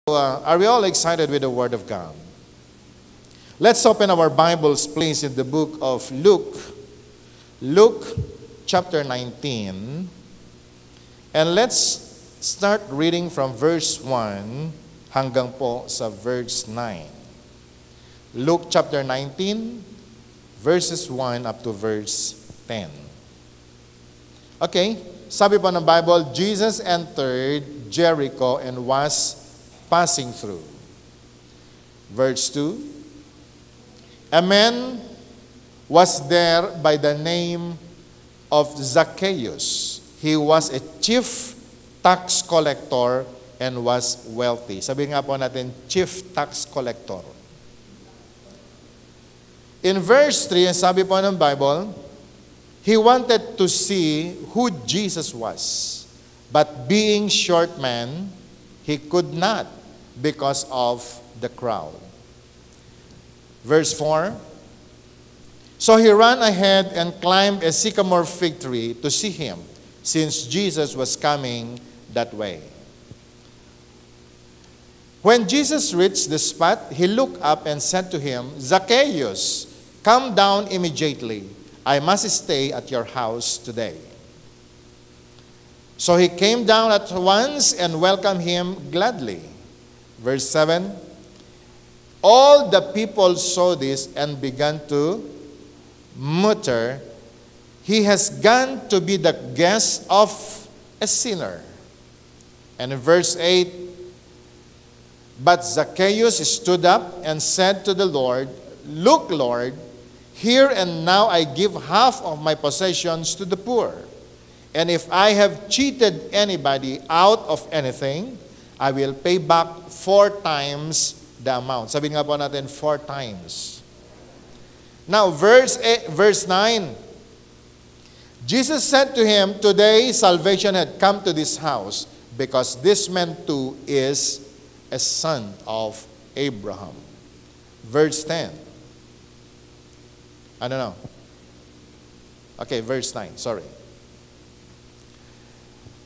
Are we all excited with the Word of God? Let's open our Bibles, please, in the book of Luke. Luke chapter 19. And let's start reading from verse 1 hanggang po sa verse 9. Luke chapter 19, verses 1 up to verse 10. Okay, sabi po ng Bible, Jesus entered Jericho and was passing through. Verse 2, a man was there by the name of Zacchaeus. He was a chief tax collector and was wealthy. Sabi nga po natin, chief tax collector. In verse 3, sabi po ng Bible, he wanted to see who Jesus was. But being short man, he could not because of the crowd. Verse 4, so he ran ahead and climbed a sycamore fig tree to see him, since Jesus was coming that way. When Jesus reached the spot, he looked up and said to him, Zacchaeus, come down immediately. I must stay at your house today. So he came down at once and welcomed him gladly. Verse 7, all the people saw this and began to mutter, he has gone to be the guest of a sinner. And in verse 8, but Zacchaeus stood up and said to the Lord, look, Lord, here and now I give half of my possessions to the poor. And if I have cheated anybody out of anything, I will pay back 4 times the amount. Sabi nga po natin, 4 times. Now, verse 9. Jesus said to him, today salvation had come to this house, because this man too is a son of Abraham. Verse 10. I don't know. Okay, verse 9. Sorry.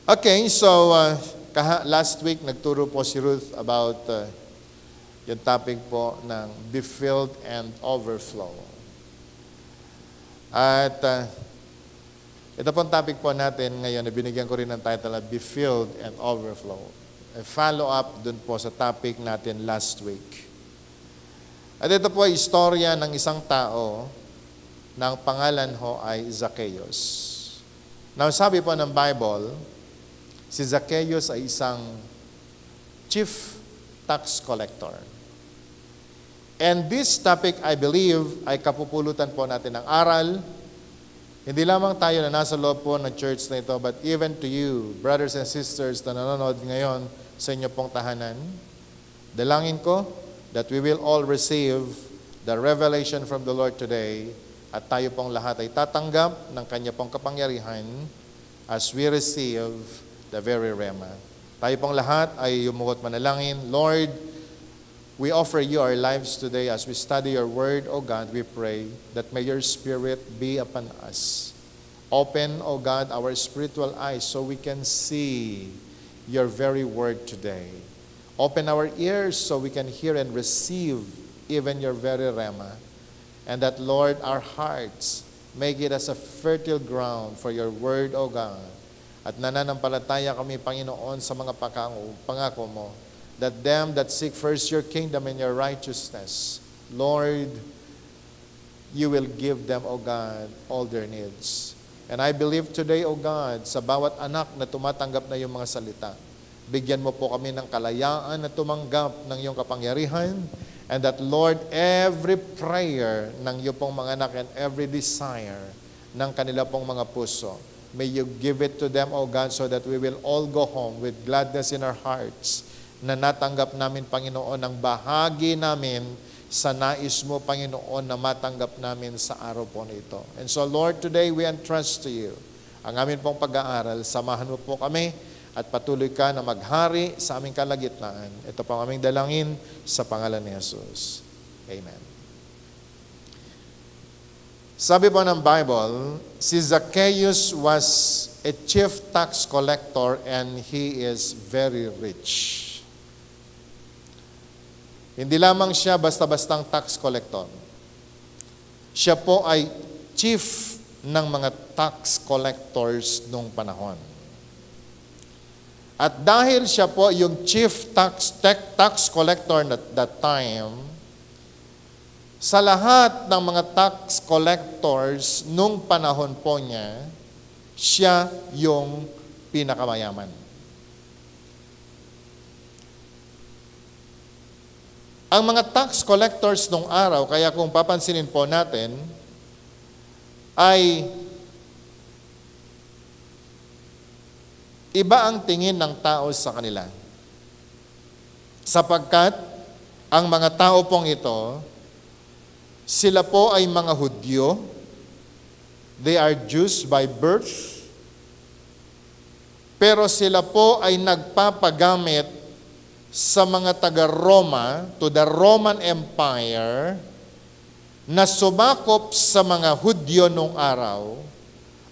Okay, so last week nagturo po si Ruth about yung topic po ng be filled and overflow. At ito pong topic po natin ngayon na binigyan ko rin ng title na be filled and overflow. A follow-up dun po sa topic natin last week. At ito po ay istorya ng isang tao na ang pangalan ho ay Zacchaeus. Now sabi po ng Bible, si Zacchaeus ay isang chief tax collector. And this topic, I believe, ay kapupulutan po natin ng aral. Hindi lamang tayo na nasa loob po ng church na ito, but even to you, brothers and sisters na nanonood ngayon sa inyo pong tahanan, dalangin ko that we will all receive the revelation from the Lord today at tayo pong lahat ay tatanggap ng Kanya pong kapangyarihan as we receive the very Rema. Tayo pong lahat ay yumuot manalangin. Lord, we offer you our lives today as we study your word, O God. We pray that may your Spirit be upon us. Open, O God, our spiritual eyes so we can see your very word today. Open our ears so we can hear and receive even your very Rema. And that, Lord, our hearts make it as a fertile ground for your word, O God. At nananampalataya kami, Panginoon, sa mga pangako mo, that them that seek first your kingdom and your righteousness, Lord, you will give them, O God, all their needs. And I believe today, O God, sa bawat anak na tumatanggap na yung mga salita, bigyan mo po kami ng kalayaan na tumanggap ng iyong kapangyarihan, and that, Lord, every prayer ng iyong pong mga anak and every desire ng kanila pong mga puso, may you give it to them, O God, so that we will all go home with gladness in our hearts na natanggap namin, Panginoon, ang bahagi namin sa nais mo, Panginoon, na matanggap namin sa araw po nito. And so, Lord, today we entrust to you ang amin pong pag-aaral. Samahan mo po kami at patuloy ka na maghari sa aming kalagitnaan. Ito po ang aming dalangin sa pangalan ni Jesus. Amen. Sabi po ng Bible, si Zacchaeus was a chief tax collector and he is very rich. Hindi lamang siya basta-bastang tax collector. Siya po ay chief ng mga tax collectors nung panahon. At dahil siya po yung chief tax collector at that time, sa lahat ng mga tax collectors nung panahon po niya, siya yung pinakamayaman. Ang mga tax collectors nung araw, kaya kung papansinin po natin, ay iba ang tingin ng tao sa kanila. Sapagkat ang mga tao pong ito, sila po ay mga Hudyo. They are Jews by birth. Pero sila po ay nagpapagamit sa mga taga-Roma, to the Roman Empire, na sumakop sa mga Hudyo nung araw,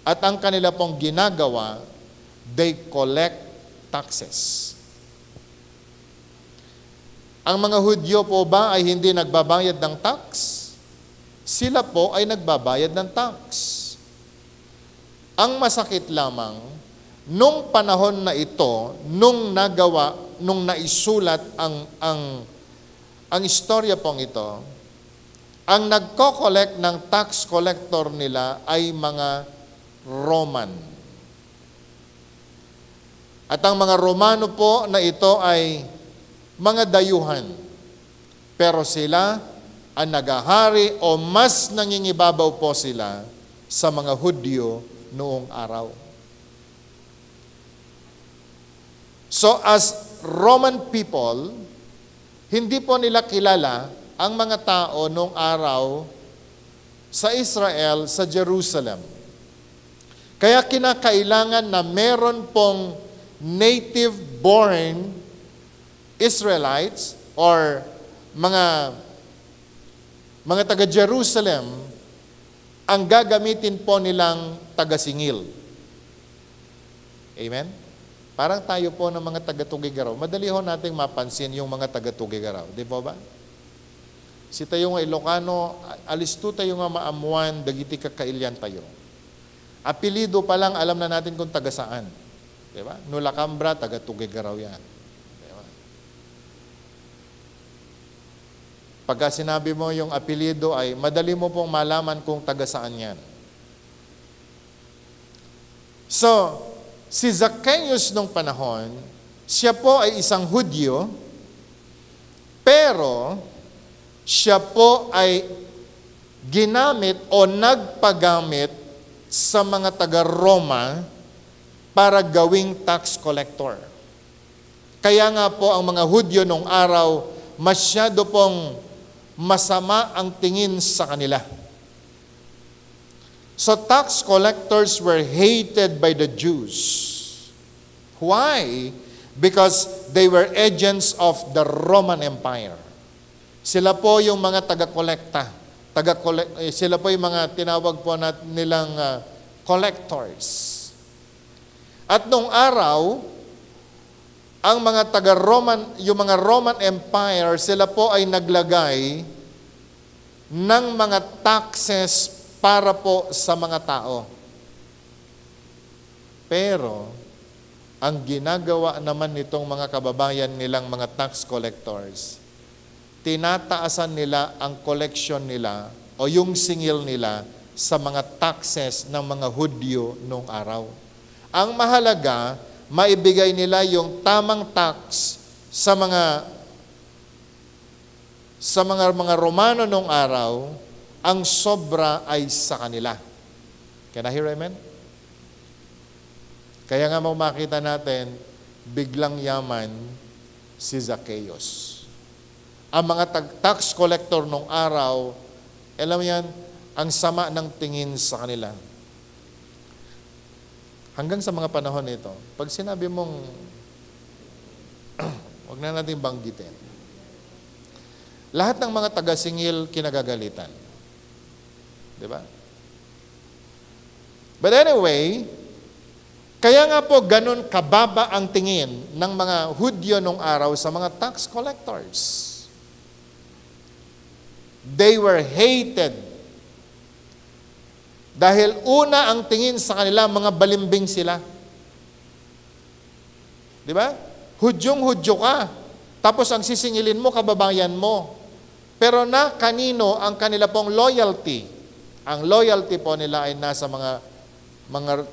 at ang kanila pong ginagawa, they collect taxes. Ang mga Hudyo po ba ay hindi nagbabayad ng tax? Sila po ay nagbabayad ng tax. Ang masakit lamang, nung panahon na ito, nung naisulat ang istorya pong ito, ang nagko-collect ng tax collector nila ay mga Roman. At ang mga Romano po na ito ay mga dayuhan. Pero sila ang nagahari o mas nangingibabaw po sila sa mga Hudyo noong araw. So as Roman people, hindi po nila kilala ang mga tao noong araw sa Israel, sa Jerusalem. Kaya kinakailangan na meron pong native-born Israelites or mga taga-Jerusalem ang gagamitin po nilang taga-singil. Amen? Parang tayo po ng mga taga-Tugigaraw. Madali ho nating mapansin yung mga taga-Tugigaraw. Di po ba? Si tayo nga Ilocano, alis to tayo nga maamuan, dagiti kakailyan tayo. Apelido pa lang, alam na natin kung taga saan. Di ba? Nulacambra, taga-Tugigaraw yan. Di ba? Pagka sinabi mo yung apelido ay, madali mo pong malaman kung taga saan yan. So, si Zacchaeus nung panahon, siya po ay isang Hudyo, pero siya po ay ginamit o nagpagamit sa mga taga-Roma para gawing tax collector. Kaya nga po ang mga Hudyo nung araw, masyado pong masama ang tingin sa kanila. So tax collectors were hated by the Jews. Why? Because they were agents of the Roman Empire. Sila po yung mga taga-kolekta. Sila po yung mga tinawag po nilang collectors. At nung araw, ang mga taga-Roman, yung mga Roman Empire, sila po ay naglagay ng mga taxes para po sa mga tao. Pero, ang ginagawa naman nitong mga kababayan nilang mga tax collectors, tinataasan nila ang collection nila o yung singil nila sa mga taxes ng mga Hudyo noong araw. Ang mahalaga, maibigay nila yung tamang tax sa mga Romano noong araw, ang sobra ay sa kanila. Can I hear amen? Kaya nga makita natin, biglang yaman si Zacchaeus. Ang mga tax collector nung araw, alam mo yan, ang sama ng tingin sa kanila. Hanggang sa mga panahon nito, pag sinabi mong, huwag na natin banggitin, lahat ng mga taga-singil kinagagalitan. Di ba? But anyway, kaya nga po ganun kababa ang tingin ng mga Hudyo nung araw sa mga tax collectors. They were hated. Dahil una ang tingin sa kanila, mga balimbing sila. Di ba? Hudyong-hudyo ka. Tapos ang sisingilin mo, kababayan mo. Pero na kanino ang kanila pong loyalty? Ang loyalty po nila ay nasa mga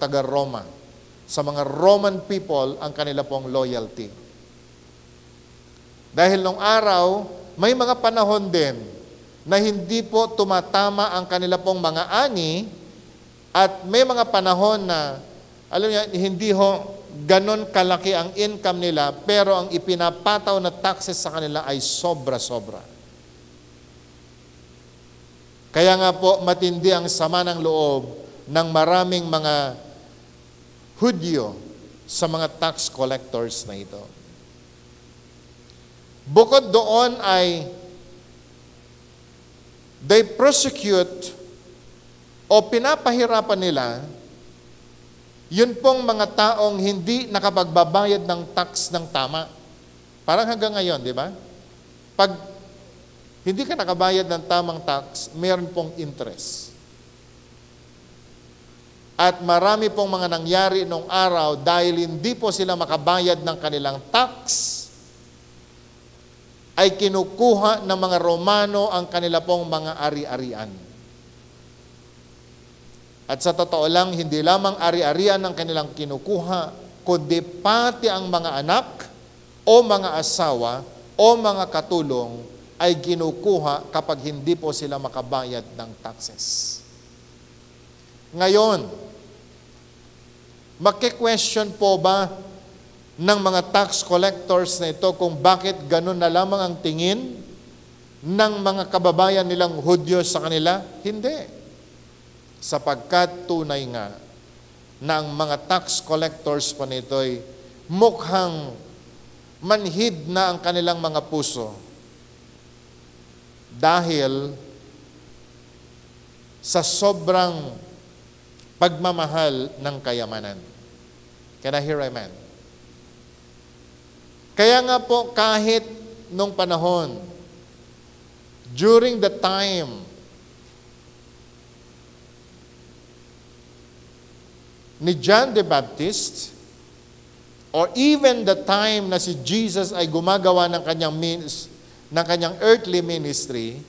taga-Roma. Sa mga Roman people, ang kanila pong loyalty. Dahil nung araw, may mga panahon din na hindi po tumatama ang kanila pong mga ani at may mga panahon na, alam niyo, hindi ho ganon kalaki ang income nila pero ang ipinapataw na taxes sa kanila ay sobra-sobra. Kaya nga po matindi ang sama ng loob ng maraming mga Hudyo sa mga tax collectors na ito. Bukod doon ay they prosecute o pinapahirapan nila yun pong mga taong hindi nakapagbabayad ng tax ng tama. Parang hanggang ngayon, di ba? Pag hindi ka nakabayad ng tamang tax, mayroon pong interest. At marami pong mga nangyari nung araw dahil hindi po sila makabayad ng kanilang tax, ay kinukuha ng mga Romano ang kanila pong mga ari-arian. At sa totoo lang, hindi lamang ari-arian ang kanilang kinukuha, kundi pati ang mga anak o mga asawa o mga katulong ay kinukuha kapag hindi po sila makabayad ng taxes. Ngayon, maki-question po ba ng mga tax collectors na ito kung bakit ganun na lamang ang tingin ng mga kababayan nilang Hudyo sa kanila? Hindi. Sapagkat tunay nga na ang mga tax collectors pa nito'y mukhang manhid na ang kanilang mga puso dahil sa sobrang pagmamahal ng kayamanan. Can I hear amen? Kaya nga po kahit nung panahon, during the time ni John the Baptist, or even the time na si Jesus ay gumagawa ng kanyang earthly ministry,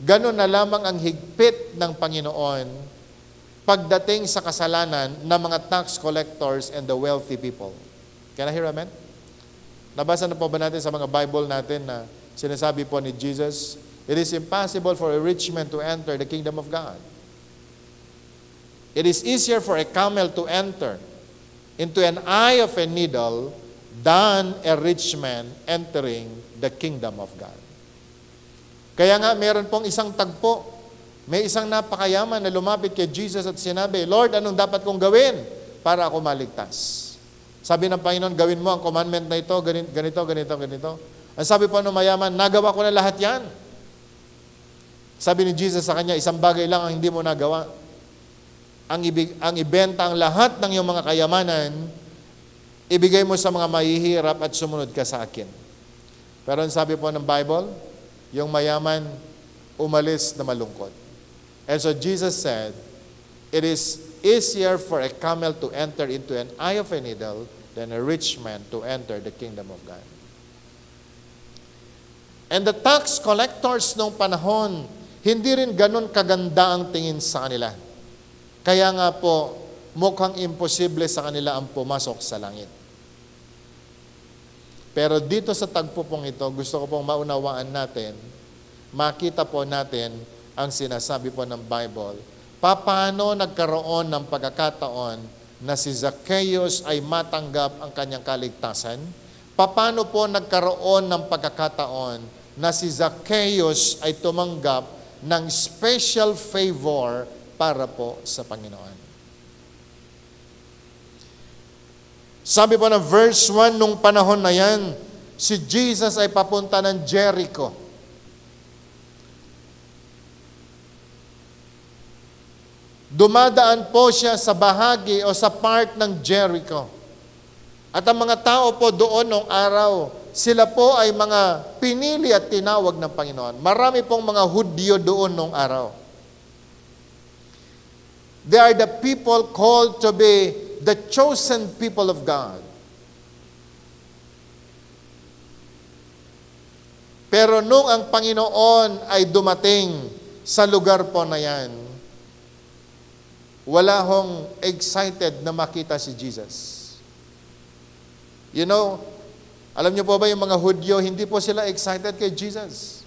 ganun na lamang ang higpit ng Panginoon pagdating sa kasalanan ng mga tax collectors and the wealthy people. Can I hear amen? Nabasa na po ba natin sa mga Bible natin na sinasabi po ni Jesus, it is impossible for a rich man to enter the kingdom of God. It is easier for a camel to enter into an eye of a needle than a rich man entering the kingdom of God. Kaya nga, meron pong isang tagpo. May isang napakayaman na lumapit kay Jesus at sinabi, Lord, anong dapat kong gawin para ako maligtas? Sabi ng Panginoon, gawin mo ang commandment na ito, ganito. Ang sabi po ng mayaman, nagawa ko na lahat yan. Sabi ni Jesus sa kanya, isang bagay lang ang hindi mo nagawa. Ang ibenta ang lahat ng iyong mga kayamanan, ibigay mo sa mga mahihirap at sumunod ka sa akin. Pero ang sabi po ng Bible, yung mayaman umalis na malungkot. And so Jesus said, it is easier for a camel to enter into an eye of a needle than a rich man to enter the kingdom of God. And the tax collectors nung panahon, hindi rin ganun kaganda ang tingin sa kanila. Kaya nga po, mukhang imposible sa kanila ang pumasok sa langit. Pero dito sa tagpo pong ito, gusto ko pong maunawaan natin, makita po natin ang sinasabi po ng Bible. Paano nagkaroon ng pagkakataon na si Zacchaeus ay matanggap ang kanyang kaligtasan? Paano po nagkaroon ng pagkakataon na si Zacchaeus ay tumanggap ng special favor para po sa Panginoon? Sabi po ng verse 1, nung panahon na yan, si Jesus ay papunta ng Jericho. Dumadaan po siya sa bahagi o sa part ng Jericho. At ang mga tao po doon nung araw, sila po ay mga pinili at tinawag ng Panginoon. Marami pong mga Hudyo doon nung araw. They are the people called to be the chosen people of God. Pero nung ang Panginoon ay dumating sa lugar po na yan, wala hong excited na makita si Jesus. You know, alam niyo po ba yung mga Hudyo, hindi po sila excited kay Jesus.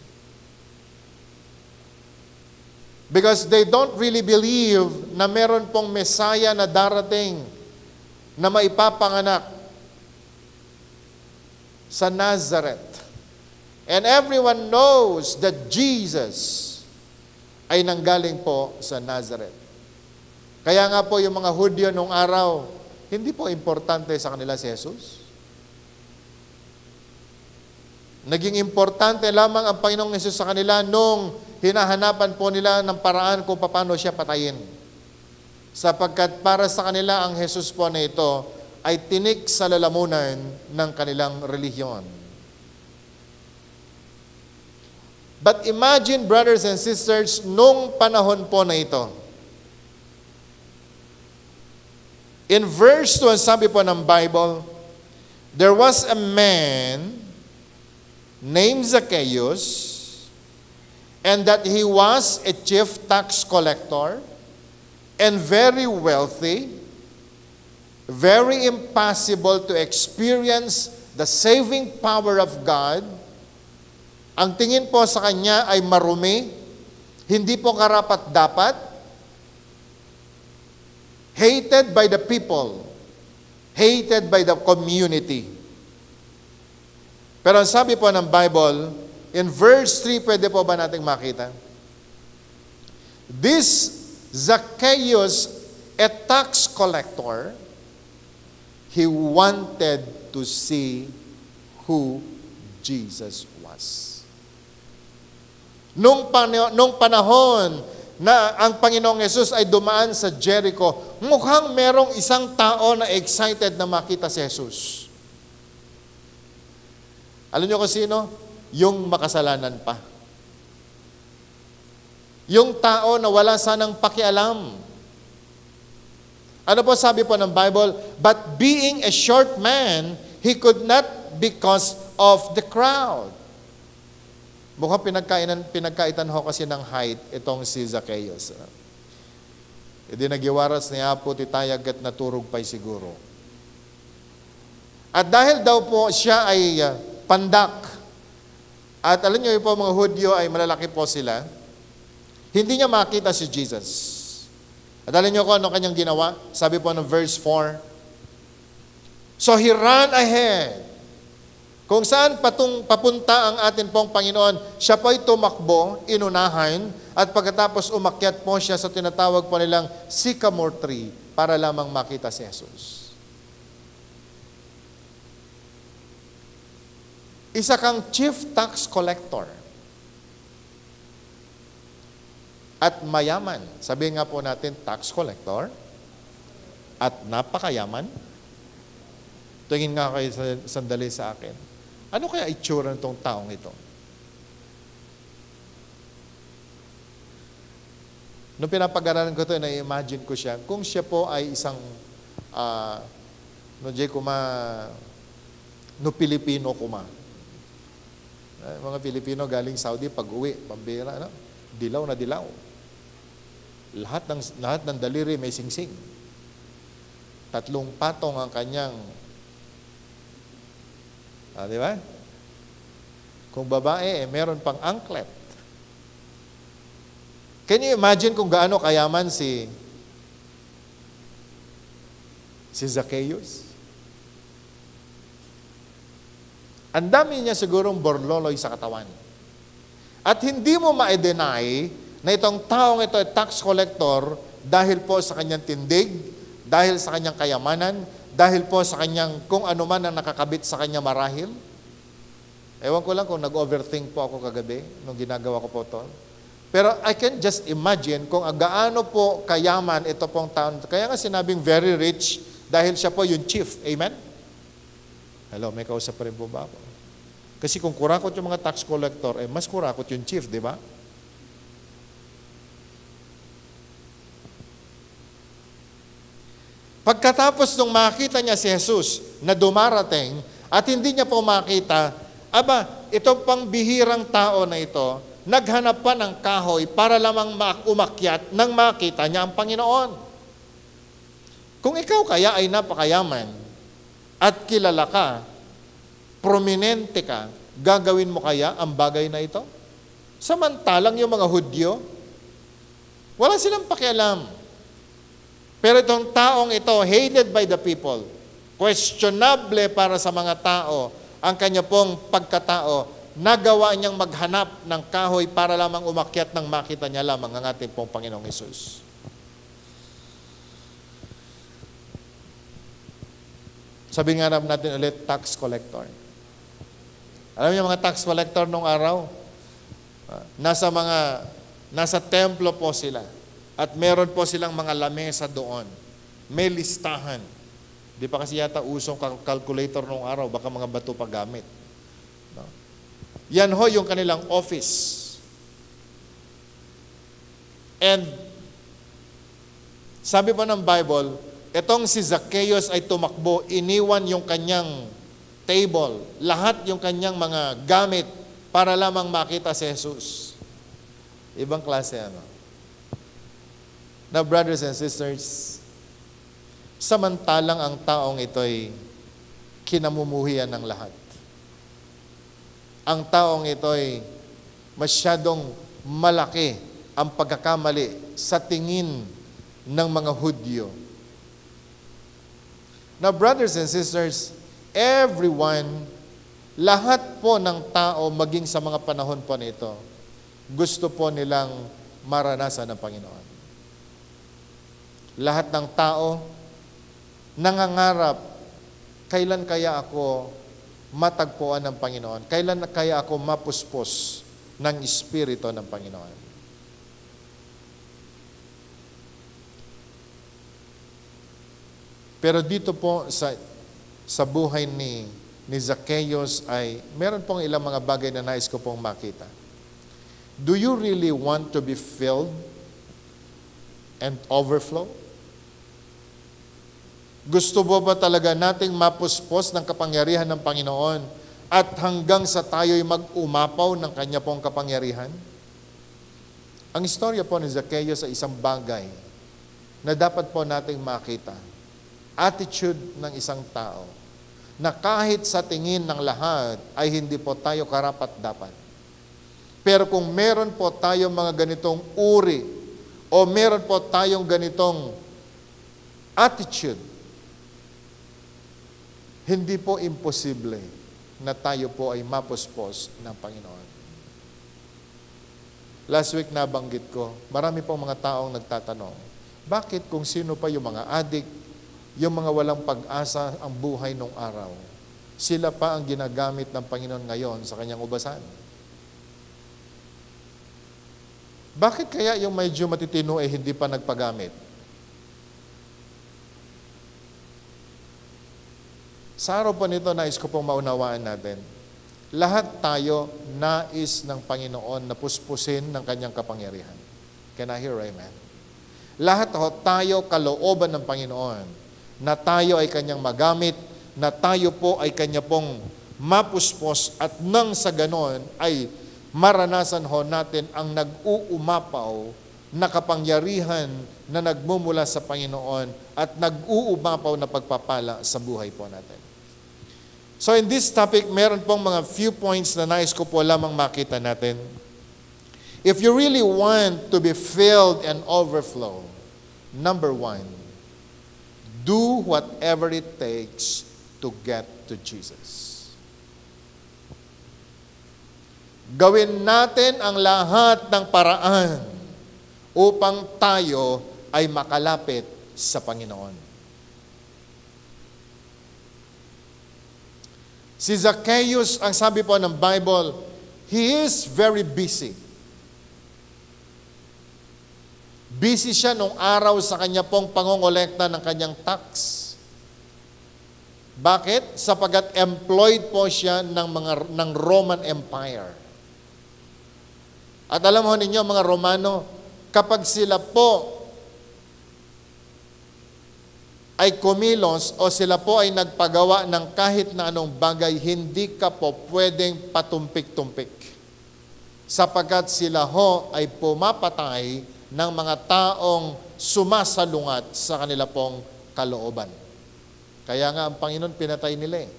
Because they don't really believe na meron pong Messiah na darating na maipapanganak sa Nazareth. And everyone knows that Jesus ay nanggaling po sa Nazareth. Kaya nga po yung mga Hudyo nung araw, hindi po importante sa kanila si Jesus. Naging importante lamang ang Panginoong Hesus sa kanila nung hinahanapan po nila ng paraan kung paano siya patayin. Sapagkat para sa kanila ang Jesus po na ito ay tinik sa lalamunan ng kanilang relihiyon. But imagine, brothers and sisters, nung panahon po na ito. In verse 2, sabi po ng Bible, there was a man named Zacchaeus, and that he was a chief tax collector, and very wealthy, very impossible to experience the saving power of God. Ang tingin po sa kanya ay marumi, hindi po karapat-dapat, hated by the people, hated by the community. Pero ang sabi po ng Bible, in verse 3, pwede po ba nating makita? This Zacchaeus, a tax collector, he wanted to see who Jesus was. Nung panahon na ang Panginoong Hesus ay dumaan sa Jericho, mukhang merong isang tao na excited na makita si Jesus. Alam niyo kung sino? Yung makasalanan pa. Yung tao na wala sanang pakialam. Ano po sabi po ng Bible? But being a short man, he could not because of the crowd. Mukhang pinagkaitan ho kasi ng height itong si Zacchaeus. Hindi nagiwaras niya po titayag at naturog pa'y siguro. At dahil daw po siya ay pandak, at alam niyo po mga Hudyo ay malalaki po sila, hindi niya makita si Jesus. At alam niyo ko ano kanyang ginawa? Sabi po ng verse 4, so he ran ahead. Kung saan papunta ang atin pong Panginoon, siya po'y tumakbo, inunahan, at pagkatapos umakyat po siya sa tinatawag po nilang sycamore tree para lamang makita si Jesus. Isa kang chief tax collector at mayaman. Sabihin nga po natin, tax collector at napakayaman. Tingin nga kayo sandali sa akin. Ano kaya itsura nitong taong ito? Nung pinapag-aralan ko ito, na-imagine ko siya, kung siya po ay isang, Pilipino kuma. Mga Pilipino galing Saudi, pag-uwi, pambira, dilaw na dilaw. Lahat ng daliri may singsing. 3 patong ang kanyang di ba? Kung babae, meron pang anklet. Can you imagine kung gaano kayaman si Zacchaeus? Ang dami niya sigurong borloloy sa katawan. At hindi mo ma-deny na itong taong ito ay tax collector dahil po sa kanyang tindig, dahil sa kanyang kayamanan, dahil po sa kanyang kung ano man ang nakakabit sa kanya marahil. Ewan ko lang kung nag-overthink po ako kagabi nung ginagawa ko po ito. Pero I can just imagine kung gaano po kayaman ito pong taon. Kaya nga sinabing very rich dahil siya po yung chief. Amen? Hello, may kausap pa rin po ba ako? Kasi kung kurakot yung mga tax collector, mas kurakot yung chief, di ba? Pagkatapos nung makita niya si Jesus na dumarating at hindi niya po makita, ito pang bihirang tao na ito, naghanap pa ng kahoy para lamang umakyat nang makita niya ang Panginoon. Kung ikaw kaya ay napakayaman at kilala ka, prominente ka, gagawin mo kaya ang bagay na ito? Samantalang yung mga Hudyo, wala silang pakialam. Pero itong taong ito, hated by the people, questionable para sa mga tao, ang kanya pong pagkatao, nagawa niyang maghanap ng kahoy para lamang umakyat nang makita niya lamang ang ating pong Panginoong Hesus. Sabi nga natin ulit, tax collector. Alam niyo mga tax collector nung araw, nasa templo po sila. At meron po silang mga lamesa doon. May listahan. Di pa kasi yata usong calculator nung araw, baka mga bato pa gamit. No? Yan ho yung kanilang office. And sabi pa ng Bible, itong si Zacchaeus ay tumakbo, iniwan yung kanyang table, lahat yung kanyang mga gamit para lamang makita si Jesus. Ibang klase ano. Now, brothers and sisters, samantalang ang taong ito'y kinamumuhian ng lahat. Ang taong ito'y masyadong malaki ang pagkakamali sa tingin ng mga Hudyo. Now, brothers and sisters, everyone, lahat po ng tao, maging sa mga panahon po nito, gusto po nilang maranasan ng Panginoon. Lahat ng tao nangangarap, kailan kaya ako matagpuan ng Panginoon? Kailan kaya ako mapuspos ng Espiritu ng Panginoon? Pero dito po sa buhay ni Zacchaeus ay meron pong ilang mga bagay na nais ko pong makita. Do you really want to be filled and overflow? Gusto mo ba talaga nating mapuspos ng kapangyarihan ng Panginoon at hanggang sa tayo'y mag-umapaw ng Kanya pong kapangyarihan? Ang istorya po ni Zacchaeus ay isang bagay na dapat po nating makita. Attitude ng isang tao na kahit sa tingin ng lahat ay hindi po tayo karapat-dapat. Pero kung meron po tayong mga ganitong uri o meron po tayong ganitong attitude, hindi po imposible na tayo po ay mapuspos ng Panginoon. Last week nabanggit ko, marami pong mga taong nagtatanong, bakit kung sino pa yung mga addict, yung mga walang pag-asa ang buhay nung araw, sila pa ang ginagamit ng Panginoon ngayon sa kanyang ubasan? Bakit kaya yung medyo matitino ay hindi pa nagpagamit? Sa araw po nito, nais ko pong maunawaan natin. Lahat tayo nais ng Panginoon na puspusin ng kanyang kapangyarihan. Can I hear amen? Lahat tayo kalooban ng Panginoon na tayo ay kanyang magamit, na tayo po ay kanya pong mapuspos at nang sa ganon ay maranasan ho natin ang nag-uumapaw na kapangyarihan na nagmumula sa Panginoon at nag-uumapaw na pagpapala sa buhay po natin. So in this topic, meron pong mga few points na nais ko po lamang makita natin. If you really want to be filled and overflow, number 1, do whatever it takes to get to Jesus. Gawin natin ang lahat ng paraan upang tayo ay makalapit sa Panginoon. Si Zacchaeus, ang sabi po ng Bible, he is very busy. Busy siya nung araw sa kanya pong pangongolekta ng kanyang tax. Bakit? Sapagat employed po siya ng Roman Empire. At alam ho ninyo mga Romano, kapag sila po ay kumilos o sila po ay nagpagawa ng kahit na anong bagay, hindi ka po pwedeng patumpik-tumpik. Sapagkat sila ho ay pumapatay ng mga taong sumasalungat sa kanila pong kalooban. Kaya nga ang Panginoon pinatay nila eh.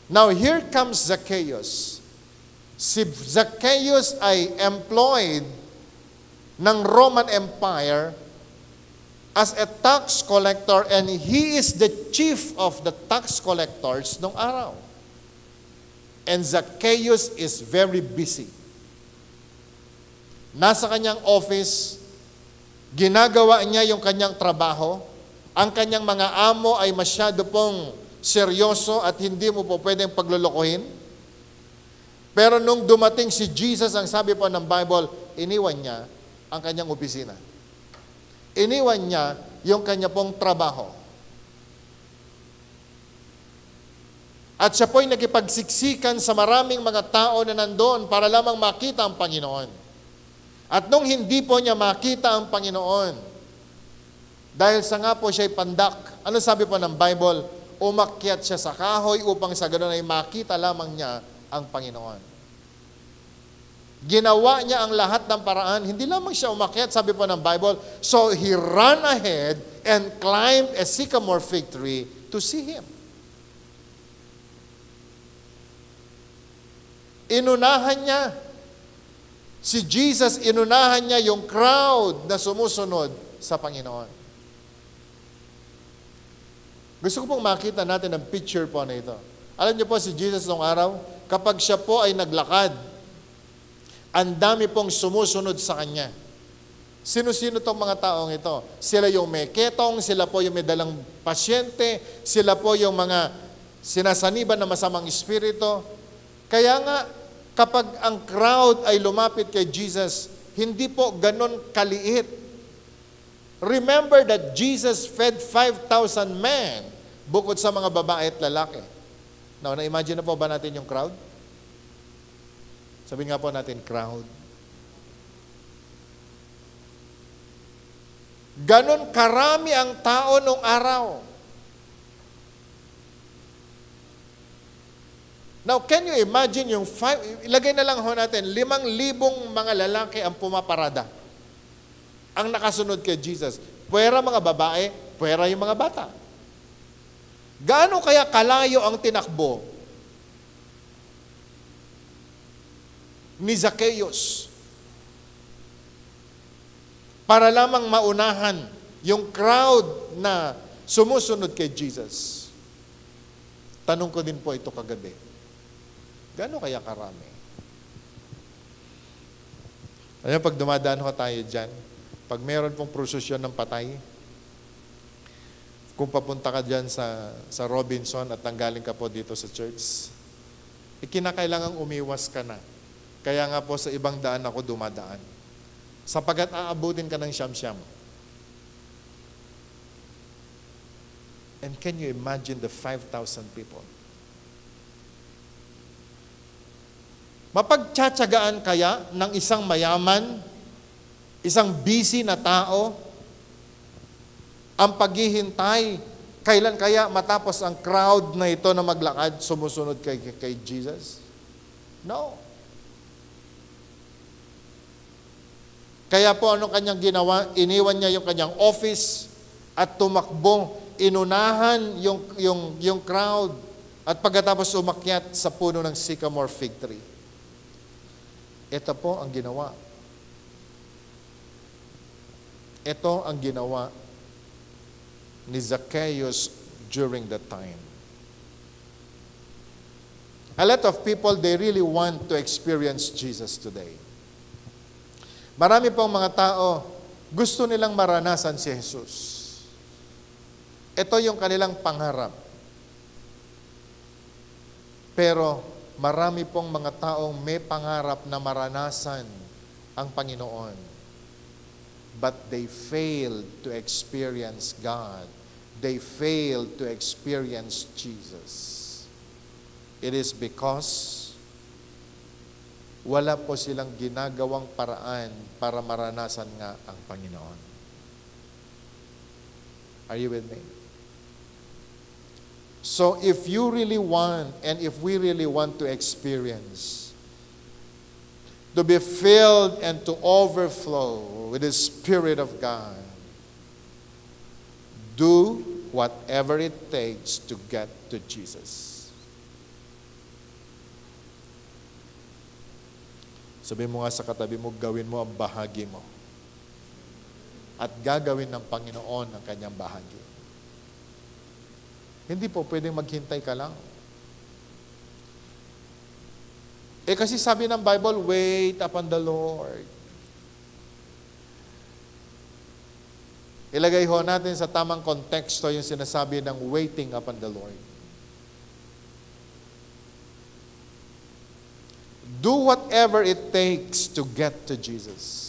Now here comes Zacchaeus. Si Zacchaeus ay employed ng Roman Empire as a tax collector, and he is the chief of the tax collectors nung araw. And Zacchaeus is very busy. Nasa kanyang office, ginagawa niya yung kanyang trabaho. Ang kanyang mga amo ay masyado pong seryoso at hindi mo po pwedeng paglulukuhin. Pero nung dumating si Jesus, ang sabi po ng Bible, iniwan niya ang kanyang opisina. Iniwan niya yung kanya pong trabaho. At siya po'y nakipagsiksikan sa maraming mga tao na nandoon para lamang makita ang Panginoon. At nung hindi po niya makita ang Panginoon, dahil sa nga po siya'y pandak, ano sabi po ng Bible? Umakyat siya sa kahoy upang sa ganoon ay makita lamang niya ang Panginoon. Ginawa niya ang lahat ng paraan. Hindi lamang siya umakyat, sabi po ng Bible. So he ran ahead and climbed a sycamore fig tree to see him. Inunahan niya. Si Jesus, inunahan niya yung crowd na sumusunod sa Panginoon. Gusto ko pong makita natin ang picture po na ito. Alam niyo po si Jesus noong araw, kapag siya po ay naglakad, ang dami pong sumusunod sa Kanya. Sino-sino tong mga taong ito? Sila yung may ketong, sila po yung may dalang pasyente, sila po yung mga sinasaniban na masamang espiritu. Kaya nga, kapag ang crowd ay lumapit kay Jesus, hindi po ganon kaliit. Remember that Jesus fed 5,000 men bukod sa mga babae at lalaki. Now, na-imagine na po ba natin yung crowd? Sabihin nga po natin, crowd. Ganon karami ang tao nung araw. Now, can you imagine yung ilagay na lang ho natin, 5,000 mga lalaki ang pumaparada. Ang nakasunod kay Jesus. Puwera mga babae, puwera yung mga bata. Gaano kaya kalayo ang tinakbo ni Zacchaeus para lamang maunahan yung crowd na sumusunod kay Jesus? Tanong ko din po ito kagabi. Gaano kaya karami? Ayan, pag dumadaan ko tayo dyan, pag meron pong prosesyon ng patay, kung papunta ka dyan sa Robinson at nanggaling ka po dito sa church, kinakailangang umiwas ka na. Kaya nga po sa ibang daan ako dumadaan. Sapagat aabutin ka ng siyam-siyam. And can you imagine the 5,000 people? Mapagtsatsagaan kaya ng isang mayaman, isang busy na tao, ang paghihintay, kailan kaya matapos ang crowd na ito na maglakad, sumusunod kay Jesus? No. Kaya po anong kanyang ginawa? Iniwan niya yung kanyang office at tumakbo, inunahan yung crowd at pagkatapos umakyat sa puno ng sycamore fig tree. Ito po ang ginawa. Ito ang ginawa ni Zacchaeus during that time. A lot of people, they really want to experience Jesus today. Marami pong mga tao, gusto nilang maranasan si Jesus. Ito yung kanilang pangarap. Pero marami pong mga taong may pangarap na maranasan ang Panginoon. But they failed to experience God they failed to experience Jesus. It is because wala po silang ginagawang paraan para maranasan nga ang Panginoon. Are you with me? So if you really want, and if we really want to experience, to be filled and to overflow with the Spirit of God, do whatever it takes to get to Jesus. Sabihin mo nga sa katabi mo, gawin mo ang bahagi mo. At gagawin ng Panginoon ang kanyang bahagi. Hindi po pwedeng maghintay ka lang. Kasi sabi ng Bible, wait upon the Lord. Ilagay ho natin sa tamang konteksto yung sinasabi ng waiting upon the Lord. Do whatever it takes to get to Jesus.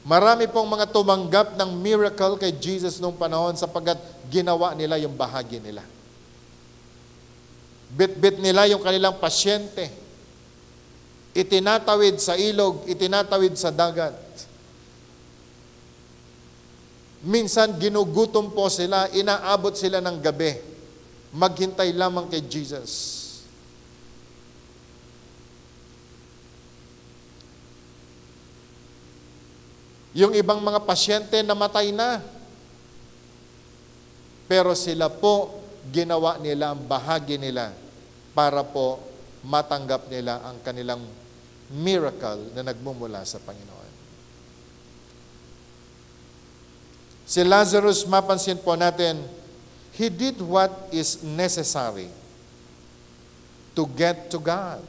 Marami pong mga tumanggap ng miracle kay Jesus noong panahon sapagkat ginawa nila yung bahagi nila. Bit-bit nila yung kanilang pasyente. Itinatawid sa ilog, itinatawid sa dagat. Minsan ginugutom po sila, inaabot sila ng gabi. Maghintay lamang kay Jesus. Yung ibang mga pasyente namatay na. Pero sila po, ginawa nila ang bahagi nila para po matanggap nila ang kanilang miracle na nagmumula sa Panginoon. Si Lazarus, mapansin po natin, he did what is necessary to get to God.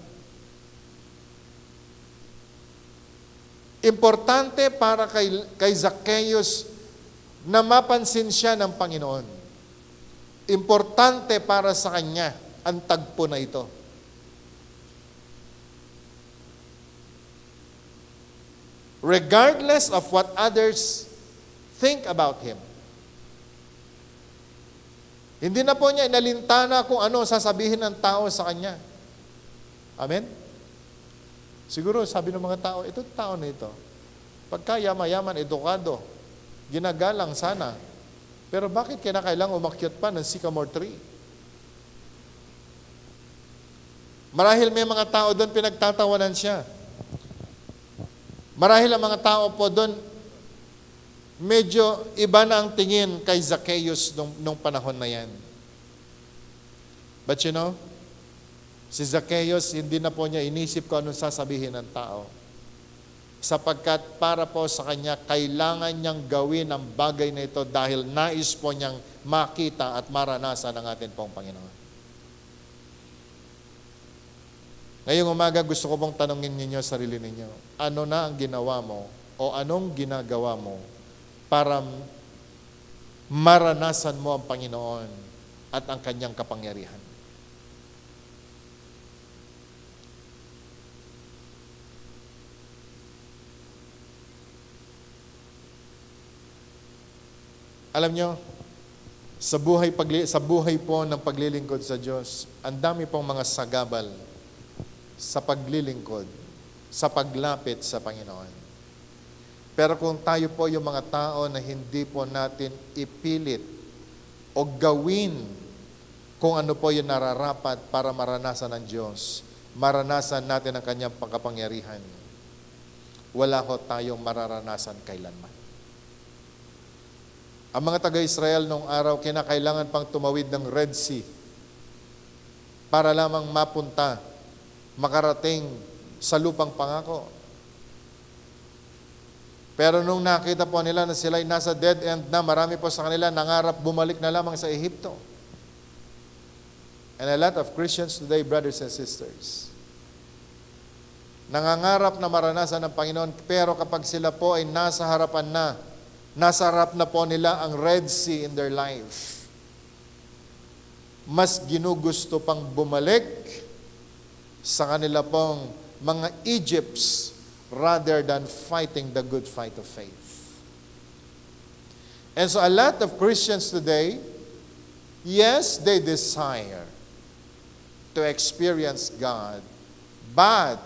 Importante para kay Zacchaeus na mapansin siya ng Panginoon. Importante para sa kanya ang tagpo na ito. Regardless of what others think about him. Hindi na po niya inalintana kung ano sasabihin ng tao sa kanya. Amen? Siguro sabi ng mga tao, ito tao na ito, pagka yaman, edukado, ginagalang sana, pero bakit kinakailangan umakyat pa ng sycamore tree? Marahil may mga tao doon pinagtatawanan siya. Marahil ang mga tao po doon, medyo iba na ang tingin kay Zacchaeus nung panahon na yan. But you know, si Zacchaeus, hindi na po niya inisip kung anong sasabihin ng tao. Sapagkat para po sa kanya, kailangan niyang gawin ang bagay na ito dahil nais po niyang makita at maranasan ang ating pong Panginoon. Ngayong umaga, gusto ko pong tanungin ninyo sarili ninyo, ano na ang ginawa mo o anong ginagawa mo para maranasan mo ang Panginoon at ang kanyang kapangyarihan? Alam nyo, sa buhay po ng paglilingkod sa Diyos, ang dami pong mga sagabal sa paglilingkod, sa paglapit sa Panginoon. Pero kung tayo po yung mga tao na hindi po natin ipilit o gawin kung ano po yung nararapat para maranasan ng Diyos, maranasan natin ang kanyang pagkapangyarihan, wala ho tayong mararanasan kailanman. Ang mga taga-Israel noong araw, kinakailangan pang tumawid ng Red Sea para lamang mapunta, makarating sa lupang pangako. Pero nung nakita po nila na sila'y nasa dead end na, marami po sa kanila nangarap bumalik na lamang sa Ehipto. And a lot of Christians today, brothers and sisters, nangangarap na maranasan ng Panginoon, pero kapag sila po ay nasa harapan na, nasa harap na po nila ang Red Sea in their life, mas ginugusto pang bumalik sa kanila pong mga Egypts rather than fighting the good fight of faith. And so a lot of Christians today, yes, they desire to experience God, but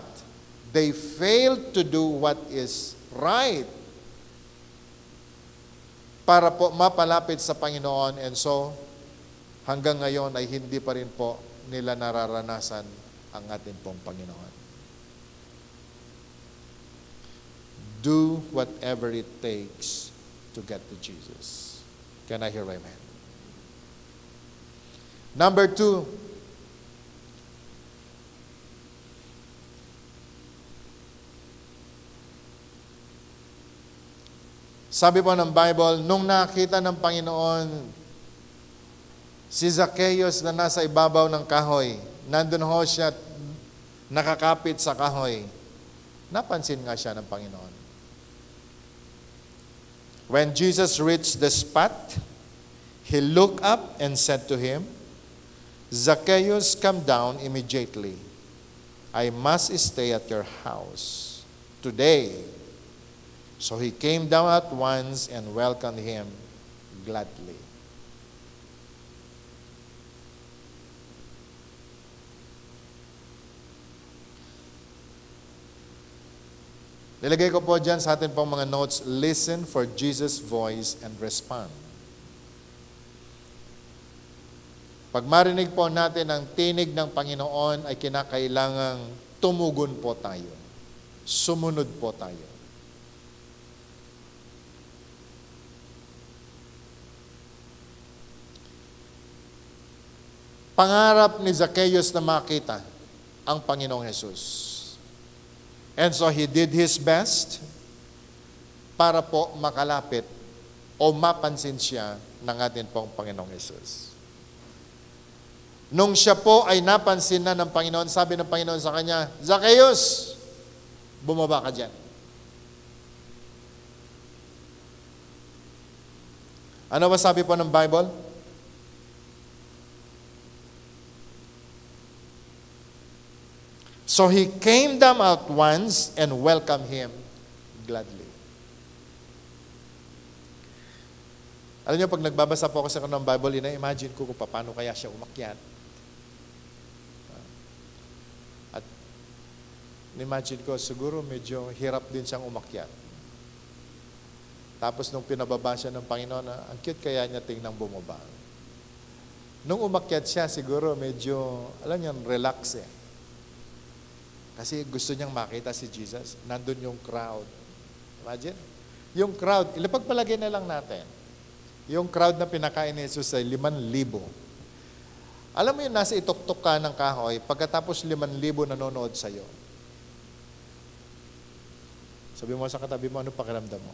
they fail to do what is right para po mapalapit sa Panginoon. And so, hanggang ngayon ay hindi pa rin po nila nararanasan ang ating pong Panginoon. Do whatever it takes to get to Jesus. Can I hear amen? Number 2, sabi po ng Bible, nung nakita ng Panginoon si Zacchaeus na nasa ibabaw ng kahoy, nandun ho siya nakakapit sa kahoy, napansin nga siya ng Panginoon. When Jesus reached the spot, he looked up and said to him, Zacchaeus, come down immediately. I must stay at your house today. So he came down at once and welcomed him gladly. Nilagay ko po dyan sa atin pong mga notes, listen for Jesus' voice and respond. Pag marinig po natin ang tinig ng Panginoon, ay kinakailangang tumugon po tayo. Sumunod po tayo. Pangarap ni Zacchaeus na makita ang Panginoong Jesus. And so he did his best para po makalapit o mapansin siya ng ating pong Panginoong Jesus. Nung siya po ay napansin na ng Panginoon, sabi ng Panginoon sa kanya, Zacchaeus, bumaba ka dyan. Ano ba sabi po ng Bible? So he came down at once and welcomed him gladly. Alam niyo, pag nagbabasa po ako sa ng Bible, ina-imagine ko kung paano kaya siya umakyat. At imagine ko, siguro medyo hirap din siyang umakyat. Tapos nung pinababa siya ng Panginoon, ang cute kaya niya tingnan bumaba. Nung umakyat siya, siguro medyo, alam niyo, relax eh. Kasi gusto niyang makita si Jesus. Nandun yung crowd. Imagine? Yung crowd, ilapagpalagay na lang natin. Yung crowd na pinakain ni Jesus ay 5,000. Alam mo yun, nasa ituktok ka ng kahoy, pagkatapos 5,000 nanonood sa'yo. Sabi mo sa katabi mo, ano pakiramdam mo?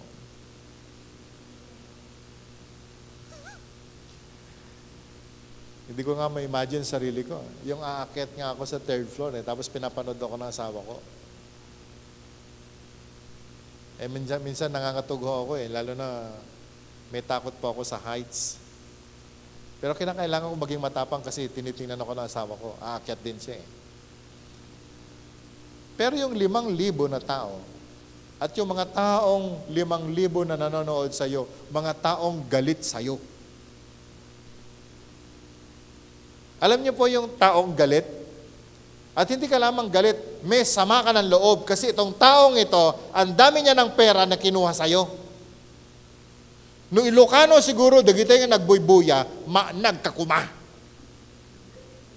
Hindi ko nga ma-imagine sarili ko. Yung aakyat nga ako sa 3rd floor tapos pinapanood ako ng asawa ko. Minsan nangangatog ako lalo na may takot po ako sa heights. Pero kinakailangan ko maging matapang kasi tinitingnan ako ng asawa ko. Aakyat din siya Pero yung 5,000 na tao, at yung mga taong 5,000 na nanonood sa'yo, mga taong galit sa'yo. Alam niyo po yung taong galit? At hindi ka lamang galit, may sama ka ng loob kasi itong taong ito, ang dami niya ng pera na kinuha sa'yo. No Ilocano siguro, dagitay nga nagbuybuya, nagkakuma.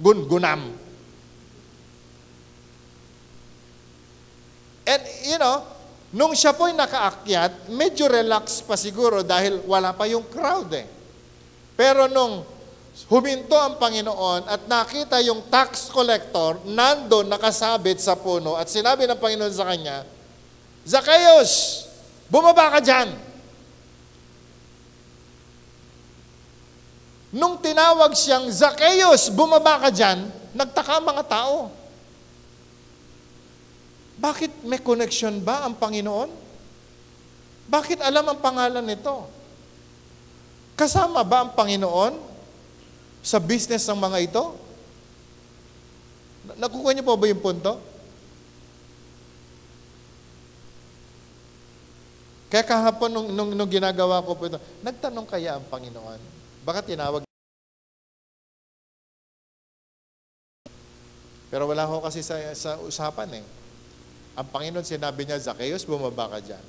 Gunam. And you know, nung siya po'y nakaakyat, medyo relax pa siguro dahil wala pa yung crowd Pero nung huminto ang Panginoon at nakita yung tax collector nandun nakasabit sa puno at sinabi ng Panginoon sa kanya, Zacchaeus, bumaba ka dyan. Nung tinawag siyang, Zacchaeus, bumaba ka dyan, nagtaka mga tao. Bakit may connection ba ang Panginoon? Bakit alam ang pangalan nito? Kasama ba ang Panginoon sa business ng mga ito? Nakukuha niyo po ba yung punto? Kaya kahapon nung ginagawa ko po ito, nagtanong kaya ang Panginoon, baka tinawag. Pero wala ko kasi sa usapan eh. Ang Panginoon sinabi niya, Zacchaeus, bumaba ka dyan.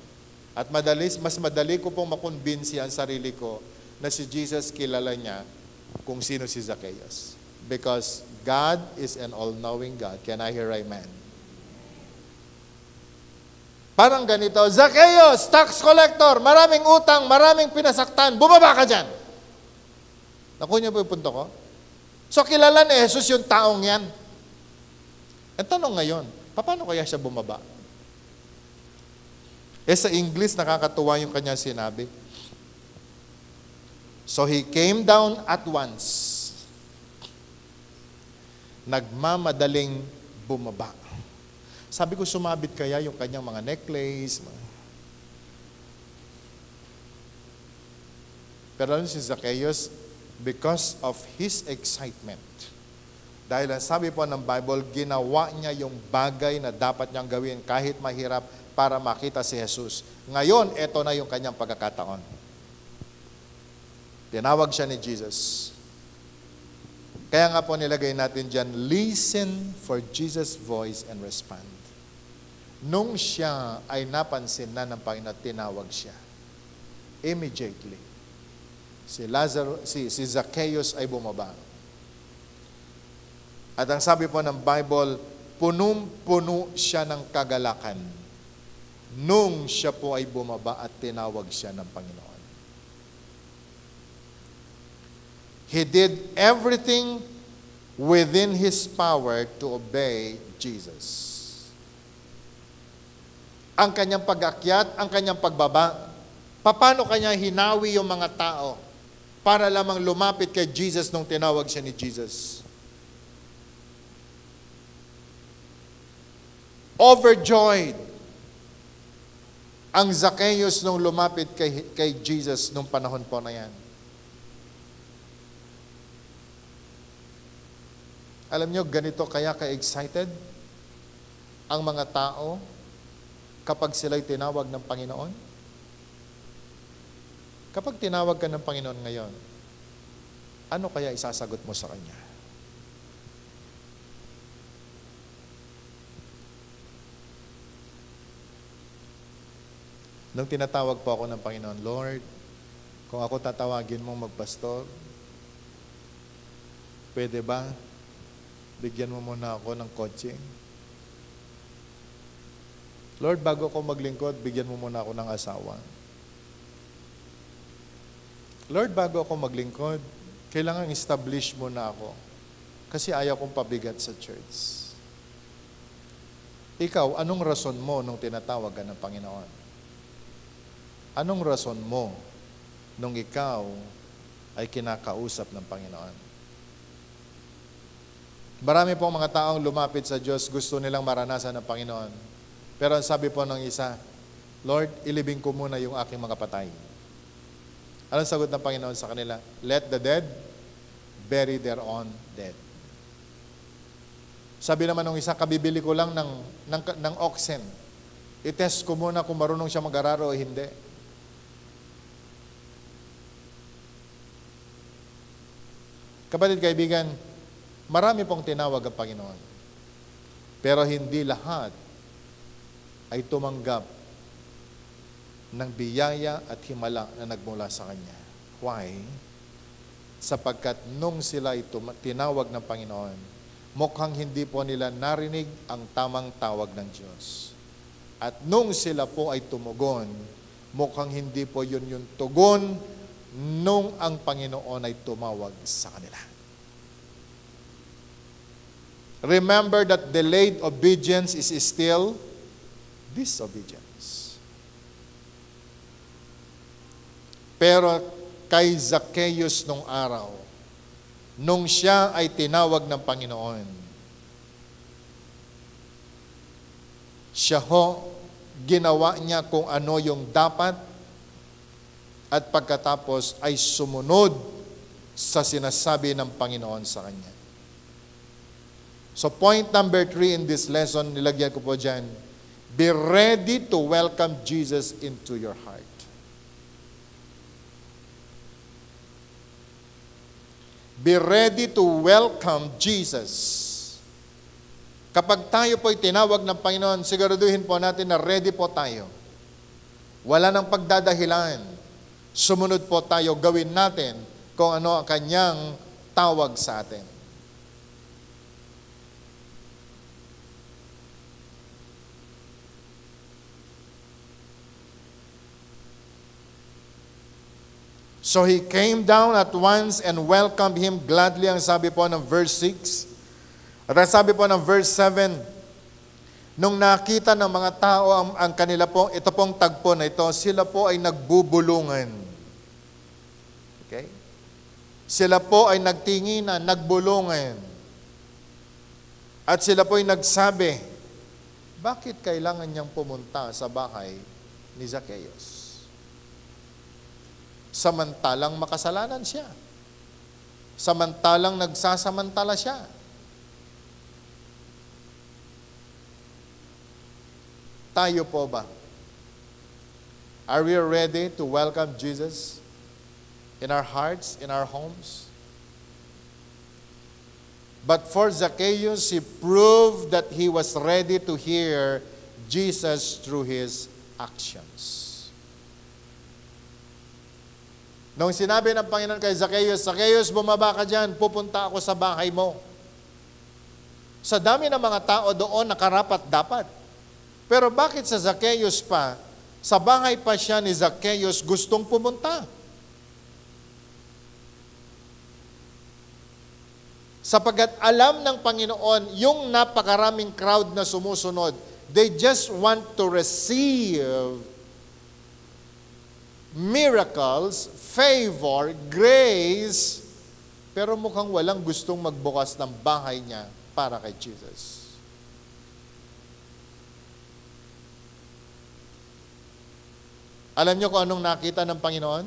At mas madali ko pong makonbinsi ang sarili ko na si Jesus kilala niya kung sino si Zacchaeus. Because God is an all-knowing God. Can I hear amen? Parang ganito, Zacchaeus, tax collector, maraming utang, maraming pinasaktan, bumaba ka dyan. Nakuha niyo po yung punto ko? So kilala ni Jesus yung taong yan. Ang tanong ngayon, paano kaya siya bumaba? Sa English, nakakatuwa yung kanya sinabi. So he came down at once. Nagmamadaling bumaba. Sabi ko, sumabit kaya yung kanyang mga necklace. Pero si Zacchaeus, because of his excitement, dahil ang sabi po ng Bible, ginawa niya yung bagay na dapat niyang gawin kahit mahirap para makita si Jesus. Ngayon, eto na yung kanyang pagkakataon. Tinawag siya ni Jesus. Kaya nga po nilagay natin dyan, listen for Jesus' voice and respond. Nung siya ay napansin na ng Panginoon, tinawag siya. Immediately, si Zacchaeus ay bumaba. At ang sabi po ng Bible, punong-puno siya ng kagalakan nung siya po ay bumaba at tinawag siya ng Panginoon. He did everything within his power to obey Jesus. Ang kanyang pag-akyat, ang kanyang pagbaba, paano kanya hinawi yung mga tao para lamang lumapit kay Jesus nung tinawag siya ni Jesus. Overjoyed ang Zacchaeus nung lumapit kay Jesus nung panahon po na yan. Alam nyo, ganito kaya ka-excited ang mga tao kapag sila'y tinawag ng Panginoon? Kapag tinawag ka ng Panginoon ngayon, ano kaya isasagot mo sa Kanya? Nung tinatawag po ako ng Panginoon, Lord, kung ako tatawagin mong magpastor, pwede ba? Bigyan mo muna ako ng kotse. Lord, bago ako maglingkod, bigyan mo muna ako ng asawa. Lord, bago ako maglingkod, kailangan establish mo na ako. Kasi ayaw kong pabigat sa church. Ikaw, anong rason mo nung tinatawag ka ng Panginoon? Anong rason mo nung ikaw ay kinakausap ng Panginoon? Marami pong mga taong lumapit sa Diyos, gusto nilang maranasan ng Panginoon. Pero ang sabi po ng isa, Lord, ilibing ko muna yung aking mga patay. Anong sagot ng Panginoon sa kanila? Let the dead bury their own dead. Sabi naman ng isa, kabibili ko lang ng oxen. I-test ko muna kung marunong siya mag-araro o hindi. Kapatid, kaibigan, marami pong tinawag ang Panginoon. Pero hindi lahat ay tumanggap ng biyaya at himala na nagmula sa Kanya. Why? Sapagkat nung sila ay tinawag ng Panginoon, mukhang hindi po nila narinig ang tamang tawag ng Diyos. At nung sila po ay tumugon, mukhang hindi po yun yung tugon nung ang Panginoon ay tumawag sa kanila. Remember that delayed obedience is still disobedience. Pero kay Zacchaeus nung araw, nung siya ay tinawag ng Panginoon, siya ho, ginawa niya kung ano yung dapat at pagkatapos ay sumunod sa sinasabi ng Panginoon sa kanya. So point number 3 in this lesson, nilagyan ko po dyan, Be ready to welcome Jesus into your heart. Be ready to welcome Jesus. Kapag tayo po'y tinawag ng Panginoon, siguraduhin po natin na ready po tayo. Wala nang pagdadahilan. Sumunod po tayo, gawin natin kung ano ang kanyang tawag sa atin. So he came down at once and welcomed him gladly, ang sabi po ng verse 6. At ang sabi po ng verse 7, nung nakita ng mga tao ang kanila po, ito pong tagpo na ito, sila po ay nagbubulungan. Okay? Sila po ay nagtinginan, nagbulungan. At sila po ay nagsabi, bakit kailangan niyang pumunta sa bahay ni Zacchaeus? Samantalang makasalanan siya. Samantalang nagsasamantala siya. Tayo po ba? Are we ready to welcome Jesus in our hearts, in our homes? But for Zacchaeus, he proved that he was ready to hear Jesus through his actions. Nung sinabi ng Panginoon kay Zacchaeus, Zacchaeus, bumaba ka dyan, pupunta ako sa bahay mo. Sa dami ng mga tao doon, nakarapat-dapat. Pero bakit sa Zacchaeus pa, sa bahay pa siya ni Zacchaeus gustong pumunta? Sapagkat alam ng Panginoon, yung napakaraming crowd na sumusunod, they just want to receive miracles, favor, grace, pero mukhang walang gustong magbukas ng bahay niya para kay Jesus. Alam niyo kung anong nakita ng Panginoon?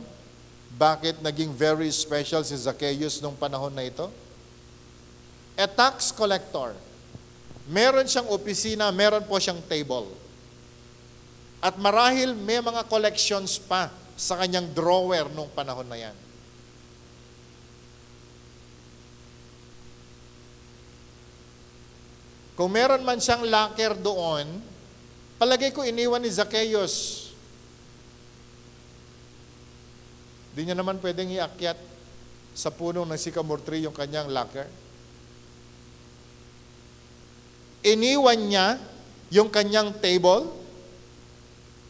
Bakit naging very special si Zacchaeus nung panahon na ito? A tax collector. Meron siyang opisina, meron po siyang table. At marahil may mga collections pa sa kanyang drawer nung panahon na yan. Kung meron man siyang locker doon, palagay ko iniwan ni Zacchaeus. Di niya naman pwedeng iakyat sa punong ng sycamore tree yung kanyang locker. Iniwan niya yung kanyang table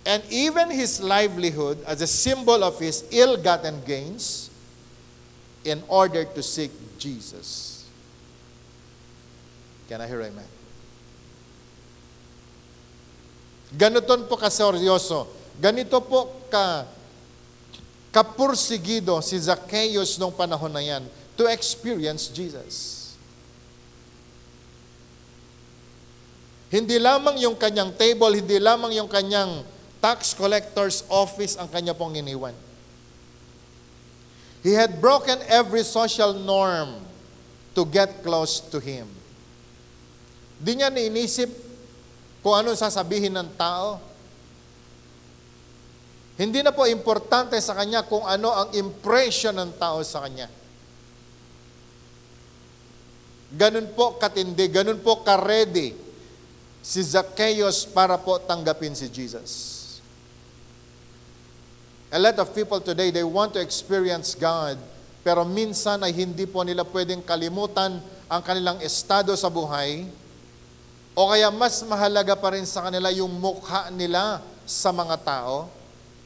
and even his livelihood as a symbol of his ill-gotten gains in order to seek Jesus. Can I hear amen? Ganuton po kaseryoso. Ganito po kapursigido si Zacchaeus nung panahon na yan to experience Jesus. Hindi lamang yung kanyang table, hindi lamang yung kanyang tax collector's office ang kanya pong iniwan. He had broken every social norm to get close to Him. Di niya iniisip kung ano sasabihin ng tao. Hindi na po importante sa kanya kung ano ang impression ng tao sa kanya. Ganun po katindi, ganun po ka-ready si Zacchaeus para po tanggapin si Jesus. A lot of people today, they want to experience God, pero minsan ay hindi po nila pwedeng kalimutan ang kanilang estado sa buhay, o kaya mas mahalaga pa rin sa kanila yung mukha nila sa mga tao,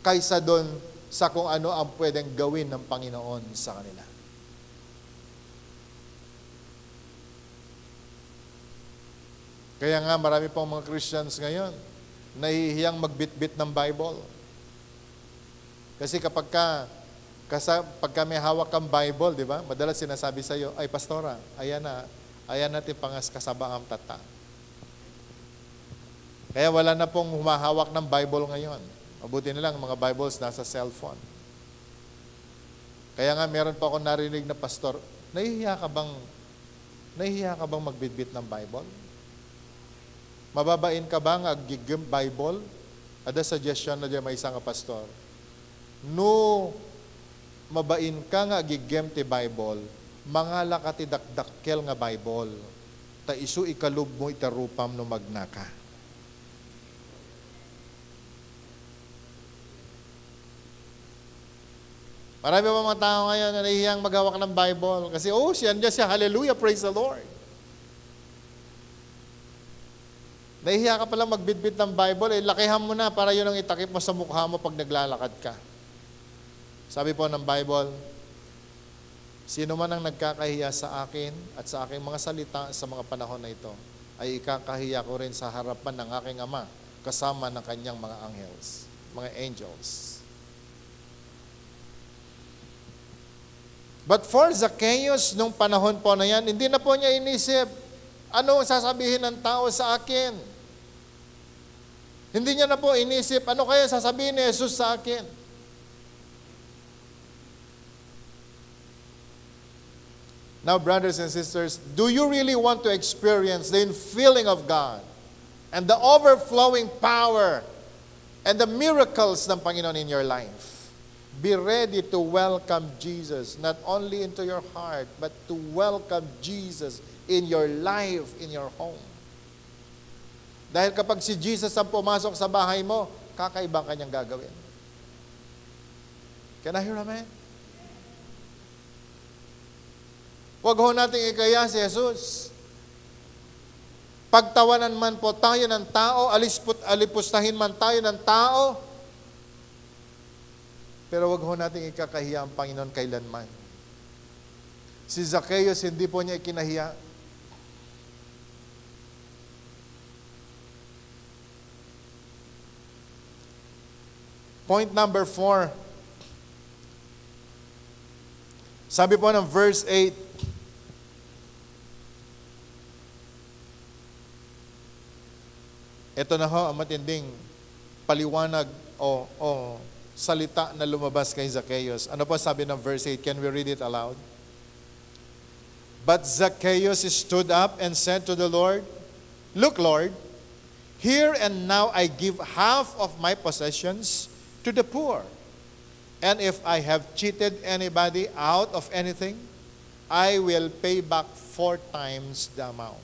kaysa doon sa kung ano ang pwedeng gawin ng Panginoon sa kanila. Kaya nga marami pong mga Christians ngayon nahihiyang magbitbit ng Bible. Kasi pagka may hawak kang Bible, di ba? Madalas sinasabi sa iyo, ay pastora, ayan natin pangas kasaba ang tata. Kaya wala na pong humahawak ng Bible ngayon. Mabuti na lang mga Bibles nasa cellphone. Kaya nga meron pa ako narinig na pastor, nahihiya ka bang magbitbit ng Bible? Mababain ka ba nga gigim Bible? Ada suggestion na diya may isang pastor. No, mabain ka nga gigim ti Bible, mangala ka ti dakdakkel nga Bible. Ta isu ikalub mo itarupam no magnaka. Marami pa mga tao ngayon na nahihiyang maghawak ng Bible. Kasi, siya, hallelujah, praise the Lord. Nahihiya ka palang magbitbit ng Bible, lakihan mo na para yun ang itakip mo sa mukha mo pag naglalakad ka. Sabi po ng Bible, sino man ang nagkakahiya sa akin at sa aking mga salita sa mga panahon na ito, ay ikakahiya ko rin sa harapan ng aking Ama, kasama ng kanyang mga angels. But for Zacchaeus, nung panahon po na yan, hindi na po niya inisip, ano sasabihin ng tao sa akin? Hindi niya na po inisip, ano kaya sasabihin ni Jesus sa akin? Now, brothers and sisters, do you really want to experience the infilling of God and the overflowing power and the miracles ng Panginoon in your life? Be ready to welcome Jesus, not only into your heart, but to welcome Jesus in your life, in your home. Dahil kapag si Jesus ang pumasok sa bahay mo, kakaiba kanyang gagawin. Can I hear amen? Huwag ho natin ikaya si Jesus. Pagtawanan man po tayo ng tao, alipustahin man tayo ng tao, pero wag ho natin ikakahiya ang Panginoon kailanman. Si Zacchaeus, hindi po niya ikinahiya. Point number 4. Sabi po ng verse 8, ito na ho ang matinding paliwanag o salita na lumabas kay Zacchaeus. Ano po sabi ng verse 8? Can we read it aloud? But Zacchaeus stood up and said to the Lord, Look, Lord, here and now I give half of my possessions to the poor. And if I have cheated anybody out of anything, I will pay back 4 times the amount.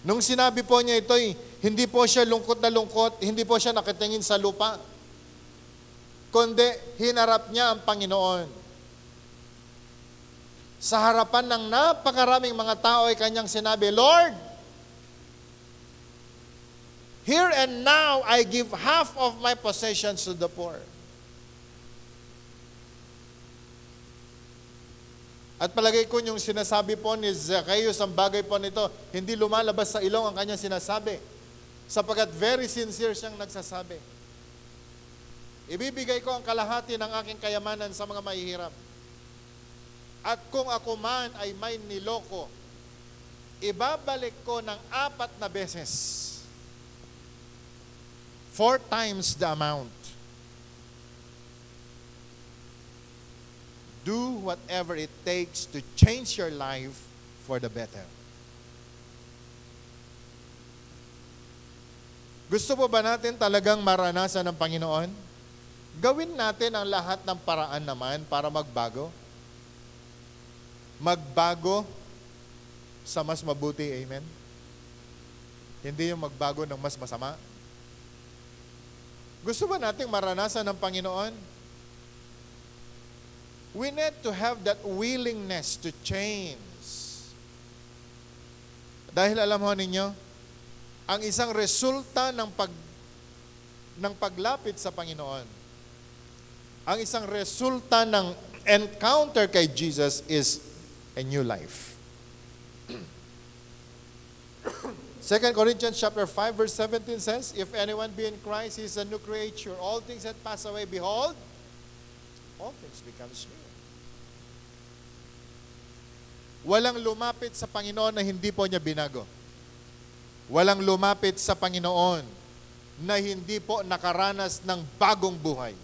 Nung sinabi po niya ito, hindi po siya lungkot na lungkot, hindi po siya nakatingin sa lupa, kundi hinarap niya ang Panginoon. Sa harapan ng napakaraming mga tao ay kanyang sinabi, Lord, here and now I give half of my possessions to the poor. At palagay ko yung sinasabi po ni Zacchaeus, ang bagay po nito, hindi lumalabas sa ilong ang kanyang sinasabi. Sapagkat very sincere siyang nagsasabi. Ibibigay ko ang kalahati ng aking kayamanan sa mga mahihirap. At kung ako man ay may niloko, ibabalik ko ng 4 na beses. 4 times the amount. Do whatever it takes to change your life for the better. Gusto po ba natin talagang maranasan ng Panginoon? Gawin natin ang lahat ng paraan naman para magbago. Magbago sa mas mabuti, amen? Hindi yung magbago ng mas masama. Gusto ba nating maranasan ng Panginoon? We need to have that willingness to change. Dahil alam ho ninyo, ang isang resulta ng paglapit sa Panginoon, ang isang resulta ng encounter kay Jesus is a new life. 2 Corinthians chapter 5 verse 17 says, If anyone be in Christ, he is a new creature. All things that pass away, behold, all things become new. Walang lumapit sa Panginoon na hindi po niya binago. Walang lumapit sa Panginoon na hindi po nakaranas ng bagong buhay.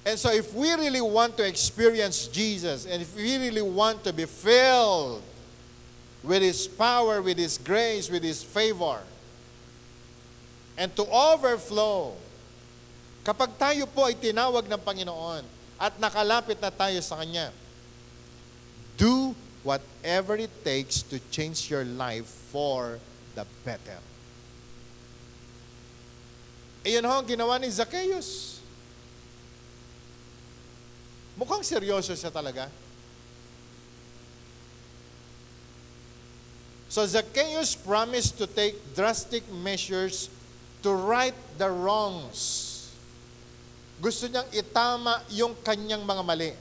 And so if we really want to experience Jesus, and if we really want to be filled with His power, with His grace, with His favor, and to overflow, kapag tayo po ay tinawag ng Panginoon at nakalapit na tayo sa Kanya, do whatever it takes to change your life for the better. Iyon ho ang ginawa ni Zacchaeus. Mukhang seryoso siya talaga. So Zacchaeus promised to take drastic measures to right the wrongs. Gusto niyang itama yung kanyang mga mali.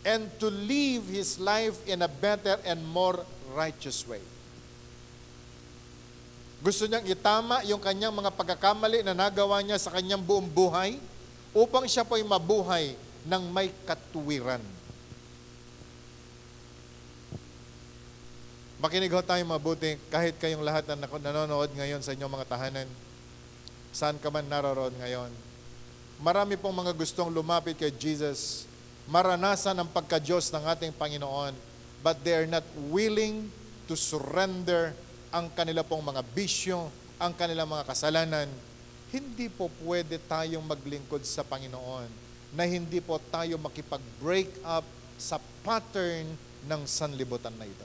And to live his life in a better and more righteous way. Gusto niyang itama yung kanyang mga pagkakamali na nagawa niya sa kanyang buong buhay upang siya po'y mabuhay ng may katuwiran. Makinig ho tayo mabuti kahit kayong lahat na nanonood ngayon sa inyong mga tahanan. Saan ka man naroroon ngayon. Marami pong mga gustong lumapit kay Jesus, maranasan ang pagka-Diyos ng ating Panginoon, but they are not willing to surrender ang kanila pong mga bisyo, ang kanilang mga kasalanan. Hindi po pwede tayong maglingkod sa Panginoon na hindi po tayo makipag-break up sa pattern ng sanlibutan na ito.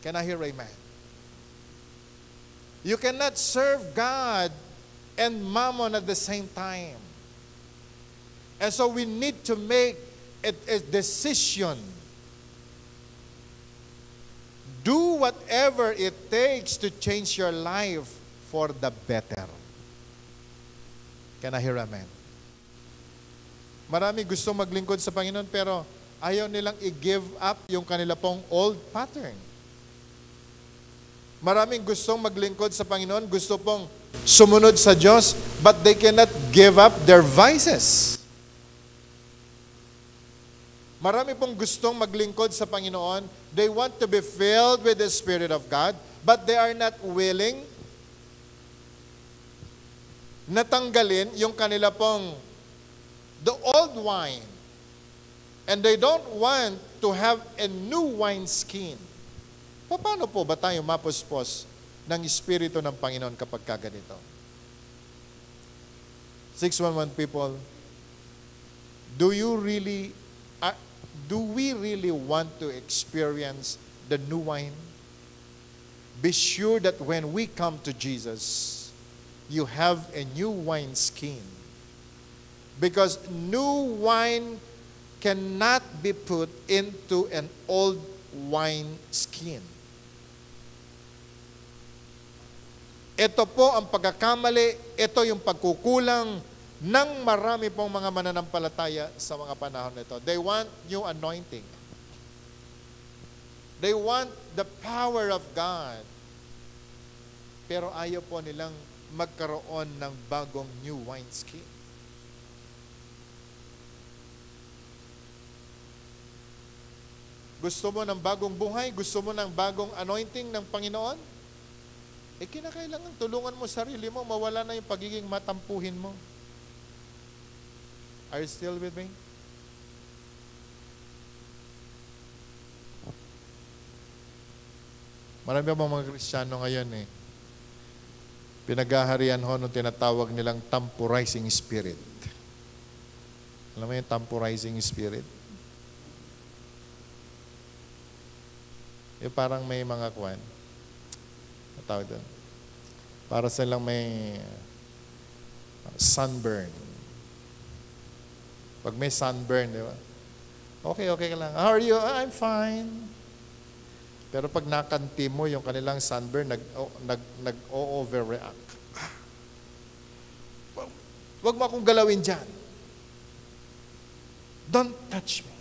Can I hear amen? You cannot serve God and mammon at the same time. And so we need to make a decision. Do whatever it takes to change your life for the better. Can I hear amen? Marami gusto maglingkod sa Panginoon pero ayaw nilang i-give up yung kanila pong old pattern. Maraming gustong maglingkod sa Panginoon, gusto pong sumunod sa Diyos, but they cannot give up their vices. Marami pong gustong maglingkod sa Panginoon. They want to be filled with the Spirit of God, but they are not willing na tanggalin yung kanila pong the old wine. And they don't want to have a new wine skin. Paano po ba tayo mapuspos ng Espiritu ng Panginoon kapag kaganito? 611 people, do we really want to experience the new wine? Be sure that when we come to Jesus, you have a new wine skin. Because new wine cannot be put into an old wine skin. Ito po ang pagkakamali, ito yung pagkukulang ng marami pong mga mananampalataya sa mga panahon nito. They want new anointing. They want the power of God. Pero ayaw po nilang magkaroon ng bagong new wineskin. Gusto mo ng bagong buhay? Gusto mo ng bagong anointing ng Panginoon? Kinakailangan tulungan mo sarili mo, mawala na yung pagiging matampuhin mo. Are you still with me? Marami ba mga Kristiyano ngayon Pinaghaharian ho nung tinatawag nilang temporizing spirit. Alam mo yung temporizing spirit? Yung parang may mga kwan. Tawag doon. Para silang may sunburn. Pag may sunburn, di ba? Okay ka lang. How are you? I'm fine. Pero pag nakanti mo yung kanilang sunburn, nag-overreact. Huwag mo akong galawin dyan. Don't touch me.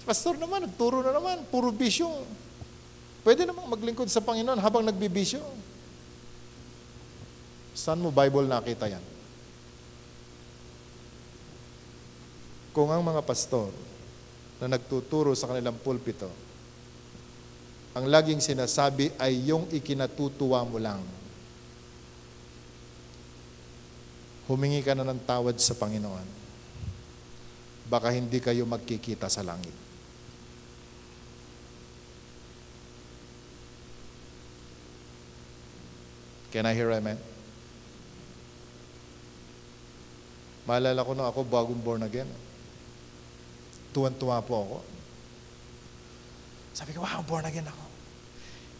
Pastor naman, nagturo na naman, puro bisyo. Pwede namang maglingkod sa Panginoon habang nagbibisyo. Saan mo Bible nakita yan? Kung ang mga pastor na nagtuturo sa kanilang pulpito ang laging sinasabi ay yung ikinatutuwa mo lang. Humingi ka na ng tawad sa Panginoon. Baka hindi kayo magkikita sa langit. Can I hear amen? Maalala ko na ako bagong born again. Tuwan-tuwa po ako. Sabi ko, wow, born again ako.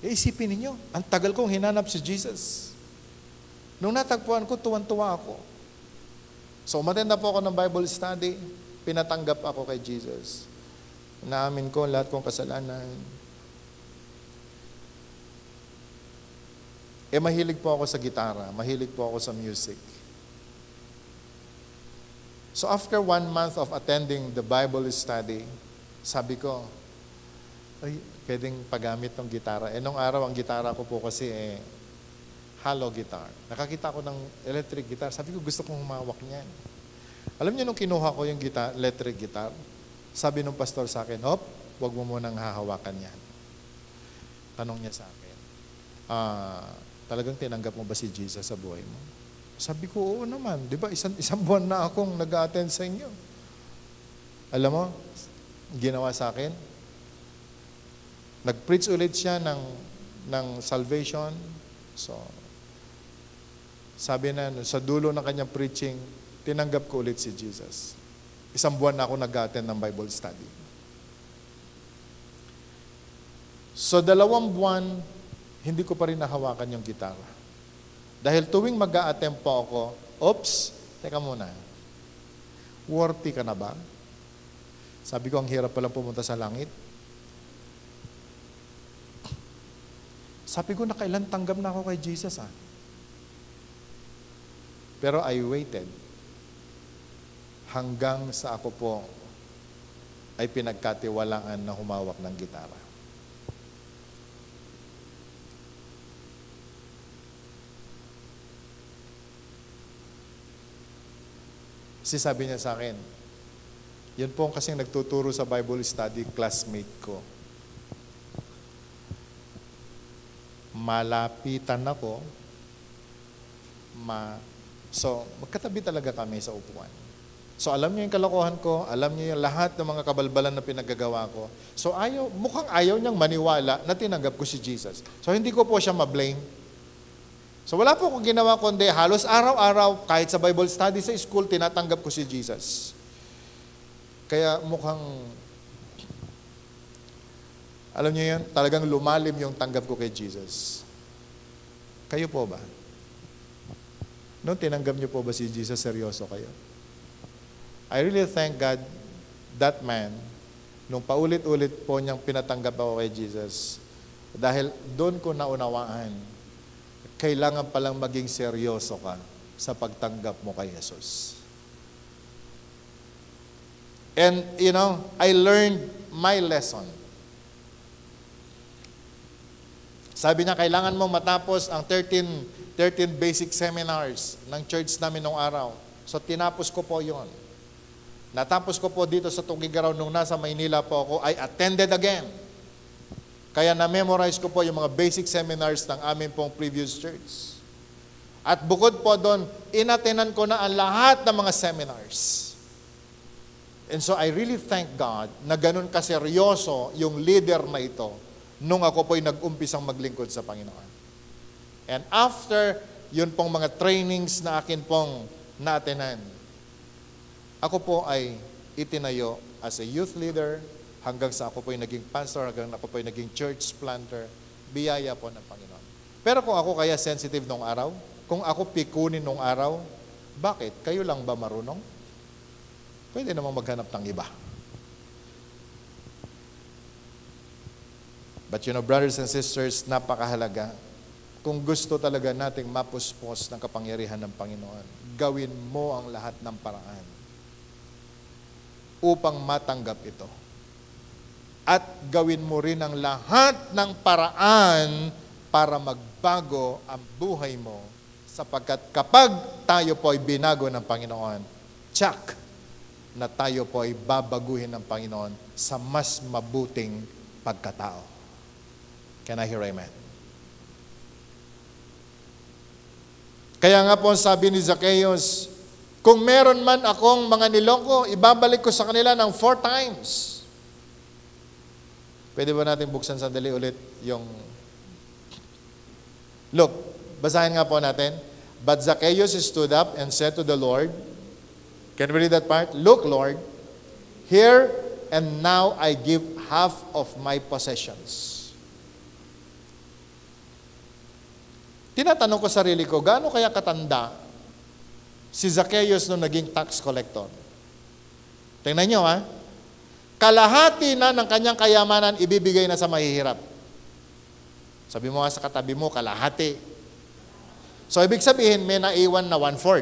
Isipin ninyo, ang tagal kong hinanap si Jesus. Nung natagpuan ko, tuwan-tuwa ako. So, umattend na po ako ng Bible study. Pinatanggap ako kay Jesus. Naamin ko lahat kong kasalanan. Mahilig po ako sa gitara. Mahilig po ako sa music. So after 1 month of attending the Bible study, sabi ko, ay, pwedeng paggamit ng gitara. Nung araw, ang gitara ko po kasi hollow guitar. Nakakita ko ng electric guitar. Sabi ko, gusto kong humawak niyan. Alam niyo, nung kinuha ko yung electric guitar, sabi nung pastor sa akin, hop, wag mo munang hahawakan yan. Tanong niya sa akin, talagang tinanggap mo ba si Jesus sa buhay mo? Sabi ko, oo naman. Di ba, isang buwan na akong nag-attend sa inyo. Alam mo, ginawa sa akin, nag-preach ulit siya ng salvation. So, sabi na, sa dulo ng kanyang preaching, tinanggap ko ulit si Jesus. Isang buwan na ako nag-attend ng Bible study. So, 2 buwan, hindi ko pa rin nahawakan yung gitara. Dahil tuwing mag-a-attempt po ako, oops, teka muna, worthy ka na ba? Sabi ko, ang hirap palang pumunta sa langit. Sabi ko, nakailan tanggap na ako kay Jesus Pero I waited hanggang sa ako po ay pinagkatiwalaan na humawak ng gitara. Kasi sabi niya sa akin, yun po kasing nagtuturo sa Bible study, classmate ko. Malapitan ako, so magkatabi talaga kami sa upuan. So alam niyo yung kalokohan ko, alam niyo yung lahat ng mga kabalbalan na pinagagawa ko. So mukhang ayaw niyang maniwala na tinanggap ko si Jesus. So hindi ko po siya ma-blame. So wala po akong ginawa kundi halos araw-araw, kahit sa Bible study sa school, tinatanggap ko si Jesus. Kaya mukhang, alam niyo yan, talagang lumalim yung tanggap ko kay Jesus. Kayo po ba? Noong tinanggap niyo po ba si Jesus, seryoso kayo? I really thank God, that man, nung paulit-ulit po niyang pinatanggap ako kay Jesus, dahil doon ko naunawaan, kailangan palang maging seryoso ka sa pagtanggap mo kay Jesus. And, I learned my lesson. Sabi niya, kailangan mo matapos ang 13 basic seminars ng church namin nung araw. So, tinapos ko po yon. Natapos ko po dito sa Tugigaraw nung nasa Maynila po ako, I attended again. Kaya na-memorize ko po yung mga basic seminars ng amin pong previous church. At bukod po doon, inatenan ko na ang lahat ng mga seminars. And so I really thank God na ganun kaseryoso yung leader na ito nung ako po'y nag-umpisang maglingkod sa Panginoon. And after yun pong mga trainings na akin pong naatenan, ako po ay itinayo as a youth leader, hanggang sa ako po'y naging pastor, hanggang ako po'y naging church planter, biyaya po ng Panginoon. Pero kung ako kaya sensitive nung araw, kung ako pikunin nung araw, bakit? Kayo lang ba marunong? Pwede namang maghanap ng iba. But brothers and sisters, napakahalaga. Kung gusto talaga nating mapuspos ng kapangyarihan ng Panginoon, gawin mo ang lahat ng paraan upang matanggap ito. At gawin mo rin ang lahat ng paraan para magbago ang buhay mo, sapagkat kapag tayo po ay binago ng Panginoon, tsak na tayo po ay babaguhin ng Panginoon sa mas mabuting pagkatao. Can I hear amen? Kaya nga po sabi ni Zacchaeus, kung meron man akong mga niloko, ibabalik ko sa kanila ng 4 times. Pwede ba natin buksan sandali ulit yung... Look, basahin nga po natin. But Zacchaeus stood up and said to the Lord, can we read that part? Look, Lord, here and now I give half of my possessions. Tinatanong ko sarili ko, gaano kaya katanda si Zacchaeus nung naging tax collector? Tingnan nyo ha. Kalahati na ng kanyang kayamanan ibibigay na sa mahihirap. Sabi mo nga sa katabi mo, kalahati. So ibig sabihin, may naiwan na 1/4.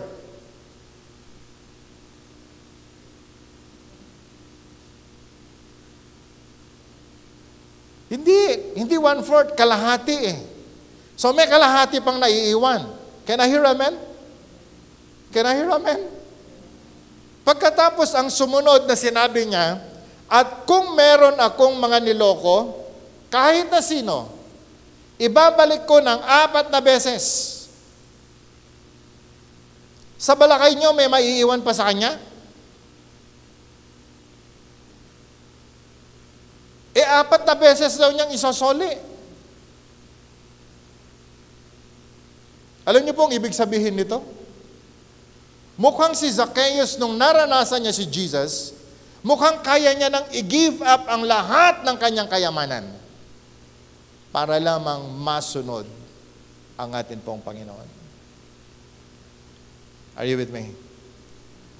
Hindi 1/4, kalahati eh. So may kalahati pang naiiwan. Can I hear amen? Can I hear amen? Pagkatapos ang sumunod na sinabi niya, at kung meron akong mga niloko, kahit na sino, ibabalik ko ng 4 na beses. Sa balakay niyo, may maiiwan pa sa kanya? 4 na beses daw niyang isosoli. Alam niyo pong ibig sabihin nito? Mukhang si Zacchaeus, nung naranasan niya si Jesus, mukhang kaya niya nang i-give up ang lahat ng kanyang kayamanan para lamang masunod ang atin pong Panginoon. Are you with me?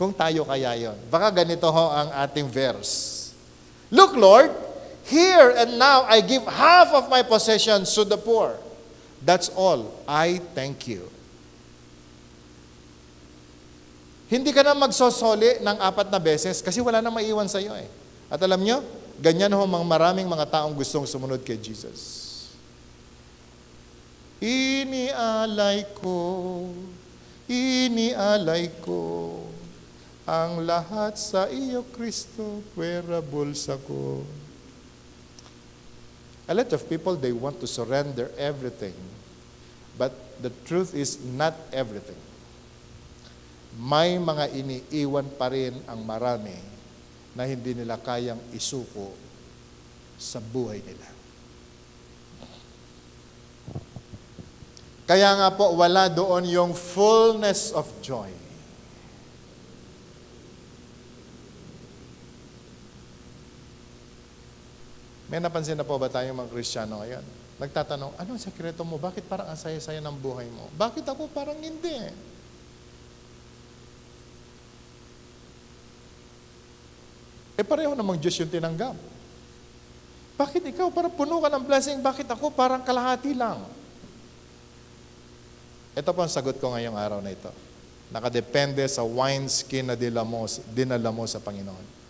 Kung tayo kaya yon, baka ganito ho ang ating verse. Look, Lord, here and now I give half of my possessions to the poor. That's all. I thank you. Hindi ka na magsosoli ng 4 na beses kasi wala na maiwan sa iyo eh. At alam nyo, ganyan ho maraming mga taong gustong sumunod kay Jesus. Inialay ko ang lahat sa iyo, Kristo, pwera bulsa ko. A lot of people, they want to surrender everything. But the truth is not everything. May mga iniiwan pa rin ang marami na hindi nila kayang isuko sa buhay nila. Kaya nga po, wala doon yung fullness of joy. May napansin na po ba tayong mga Kristiyano ngayon? Nagtatanong, anong sekreto mo? Bakit parang ang saya-saya ng buhay mo? Bakit ako parang hindi? Pareho namang Diyos yung tinanggap. Bakit ikaw parang puno ka ng blessing? Bakit ako parang kalahati lang? Ito po ang sagot ko ngayong araw na ito. Nakadepende sa wineskin na dinala mo sa Panginoon.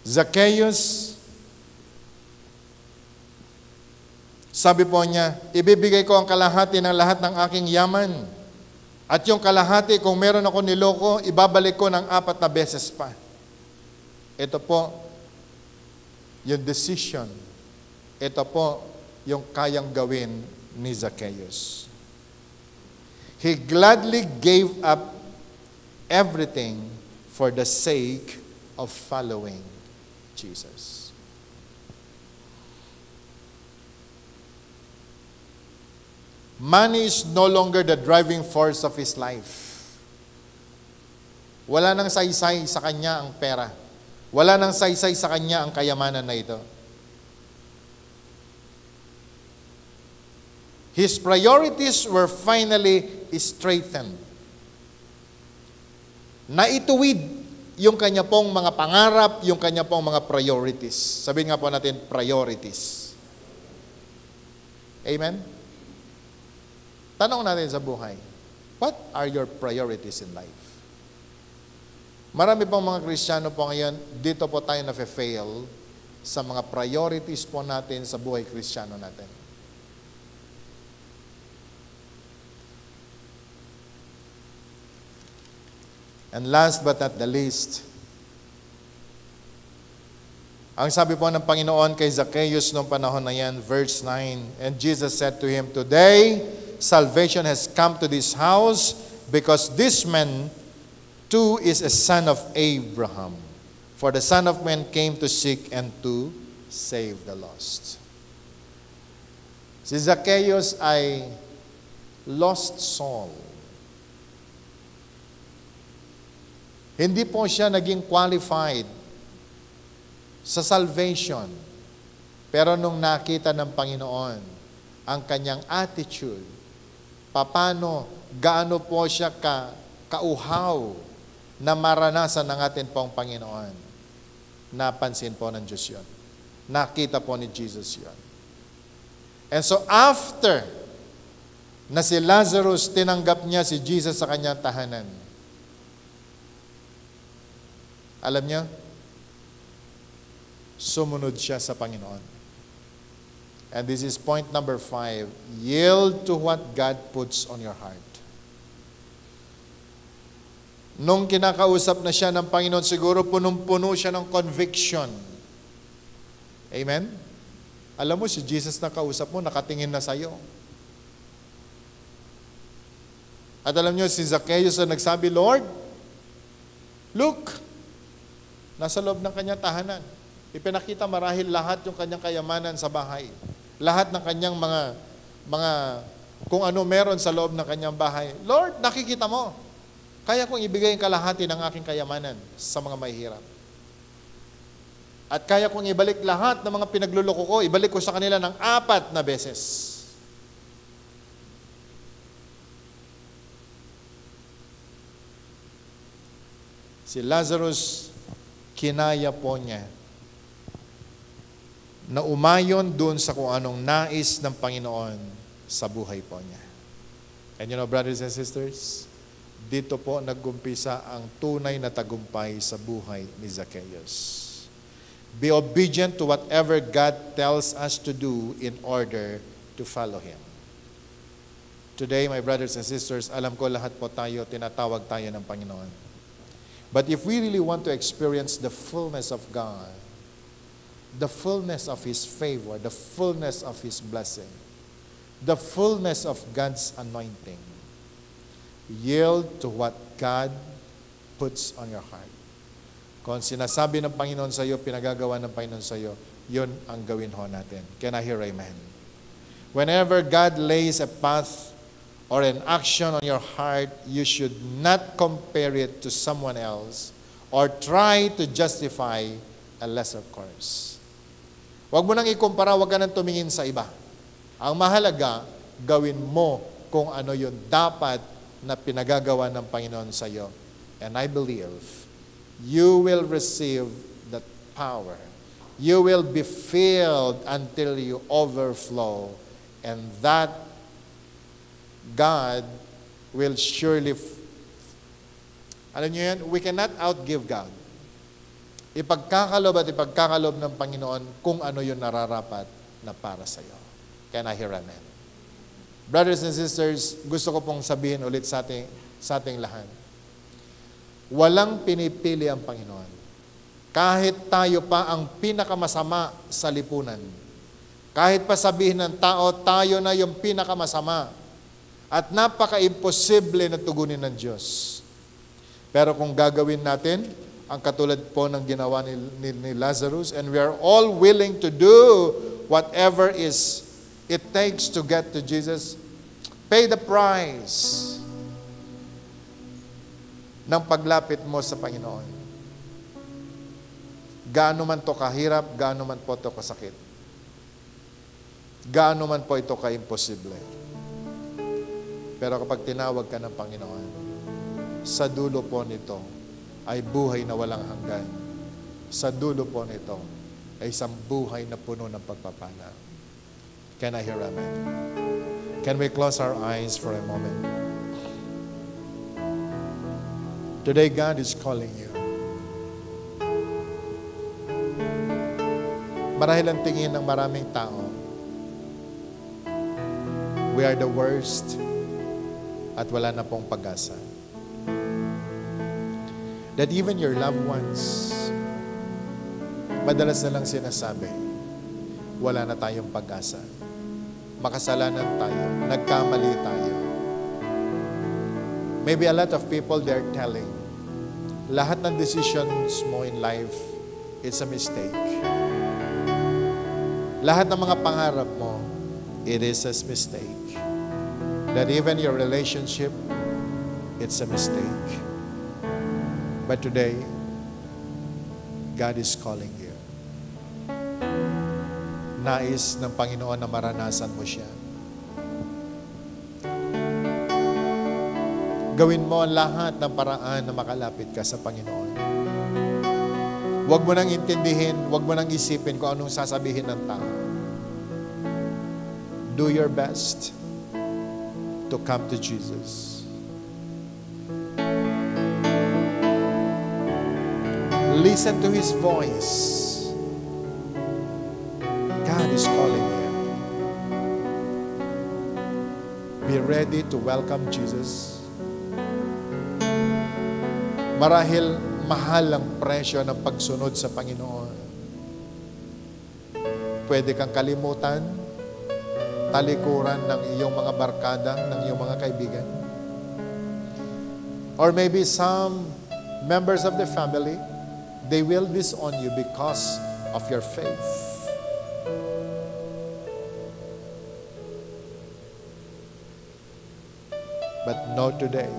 Zacchaeus, sabi po niya, ibibigay ko ang kalahati ng lahat ng aking yaman. At yung kalahati, kung meron ako niloko, ibabalik ko ng 4 na beses pa. Ito po, yung decision. Ito po, yung kayang gawin ni Zacchaeus. He gladly gave up everything for the sake of following Jesus. Money is no longer the driving force of his life. Wala nang saysay sa kanya ang pera. Wala nang saysay sa kanya ang kayamanan na ito. His priorities were finally straightened. Naituwid yung kanya pong mga pangarap, yung kanya pong mga priorities. Sabihin nga po natin, priorities. Amen? Tanong natin sa buhay, what are your priorities in life? Marami pong mga Kristiyano po ngayon, dito po tayo na-fail sa mga priorities po natin sa buhay Kristiyano natin. And last but not the least, Ang sabi po ng Panginoon kay Zacchaeus noong panahon na yan, verse 9, and Jesus said to him, "Today, salvation has come to this house because this man too is a son of Abraham. For the Son of Man came to seek and to save the lost." Si Zacchaeus ay lost soul. Hindi po siya naging qualified sa salvation. Pero nung nakita ng Panginoon ang kanyang attitude, gaano po siya kauhaw na maranasan ng atin pong Panginoon, napansin po ng Diyos yun. Nakita po ni Jesus yun. And so after na si Lazarus, tinanggap niya si Jesus sa kanyang tahanan. Alam niyo, sumunod siya sa Panginoon. And this is point number 5. Yield to what God puts on your heart. Nung kinakausap na siya ng Panginoon, siguro punong-puno siya ng conviction. Amen? Alam mo, si Jesus na kausap mo, nakatingin na sa'yo. At alam niyo, si Zacchaeus na nagsabi, "Lord, look," nasa loob ng kanyang tahanan. Ipinakita marahil lahat yung kanyang kayamanan sa bahay. Lahat ng kanyang mga kung ano meron sa loob ng kanyang bahay. "Lord, nakikita mo. Kaya kong ibigay ang kalahati ng aking kayamanan sa mga mahihirap. At kaya kong ibalik lahat ng mga pinagluloko ko, ibalik ko sa kanila ng 4 na beses." Si Lazarus, kinaya po niya na umayon doon sa kung anong nais ng Panginoon sa buhay po niya. And you know, brothers and sisters, dito po nag-umpisa ang tunay na tagumpay sa buhay ni Zacchaeus. Be obedient to whatever God tells us to do in order to follow Him. Today, my brothers and sisters, alam ko lahat po tayo, tinatawag tayo ng Panginoon. But if we really want to experience the fullness of God, the fullness of His favor, the fullness of His blessing, the fullness of God's anointing, yield to what God puts on your heart. Kung sinasabi ng Panginoon sa iyo, pinagagawa ng Panginoon sa iyo, yun ang gawin ho natin. Can I hear amen? Whenever God lays a path or an action on your heart, you should not compare it to someone else or try to justify a lesser course. Huwag mo nang ikumpara, huwag ka nang tumingin sa iba. Ang mahalaga, gawin mo kung ano yun dapat na pinagagawa ng Panginoon sa iyo. And I believe you will receive that power. You will be filled until you overflow. And that God will surely, alam niyo yan, we cannot outgive God. Ipagkakalob at ipagkakalob ng Panginoon kung ano yung nararapat na para sa iyo. Can I hear amen? Brothers and sisters, gusto ko pong sabihin ulit sa ating lahat. Walang pinipili ang Panginoon. Kahit tayo pa ang pinakamasama sa lipunan. Kahit pa sabihin ng tao, tayo na yung pinakamasama. At napaka-imposible na tugunin ng Diyos. Pero kung gagawin natin, ang katulad po ng ginawa ni Lazarus, and we are all willing to do whatever it takes to get to Jesus, pay the price ng paglapit mo sa Panginoon. Gaano man to kahirap, gaano man po to kasakit. Gaano man po ito ka-imposible. Pero kapag tinawag ka ng Panginoon, sa dulo po nito ay buhay na walang hanggan. Sa dulo po nito ay isang buhay na puno ng pagpapala. Can I hear amen? Can we close our eyes for a moment? Today, God is calling you. Marahil ang tingin ng maraming tao, we are the worst, at wala na pong pag-asa. That even your loved ones madalas na lang sinasabi, wala na tayong pag-asa. Makasalanan tayo. Nagkamali tayo. Maybe a lot of people, they're telling, lahat ng decisions mo in life, it's a mistake. Lahat ng mga pangarap mo, it is a mistake. That even your relationship, it's a mistake. But today, God is calling you. Nais ng Panginoon na maranasan mo siya. Gawin mo ang lahat ng paraan na makalapit ka sa Panginoon. Huwag mo nang intindihin, huwag mo nang isipin kung anong sasabihin ng tao. Do your best to come to Jesus. Listen to His voice. God is calling you. Be ready to welcome Jesus. Marahil mahal ang presyo ng pagsunod sa Panginoon. Pwede kang kalimutan, talikuran ng iyong mga barkada, ng iyong mga kaibigan. Or maybe some members of the family, they will disown you because of your faith. But know today,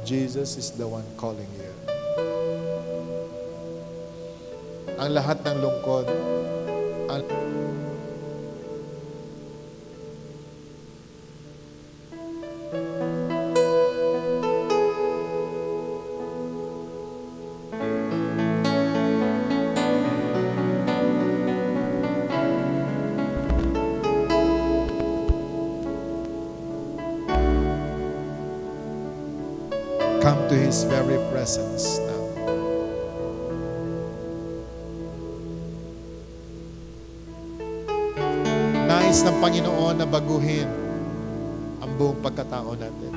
Jesus is the one calling you. Ang lahat ng lungkod, come to His very presence now. Nais ng Panginoon na baguhin ang buong pagkatao natin.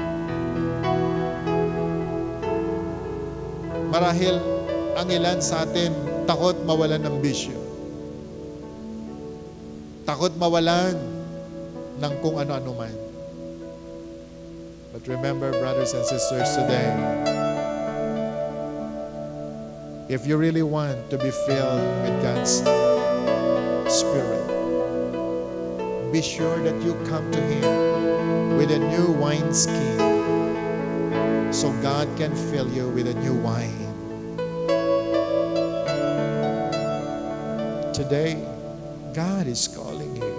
Marahil ang ilan sa atin takot mawalan ng bisyo. Takot mawalan ng kung ano-ano man. But remember, brothers and sisters, today, if you really want to be filled with God's Spirit, be sure that you come to Him with a new wineskin so God can fill you with a new wine. Today, God is calling you.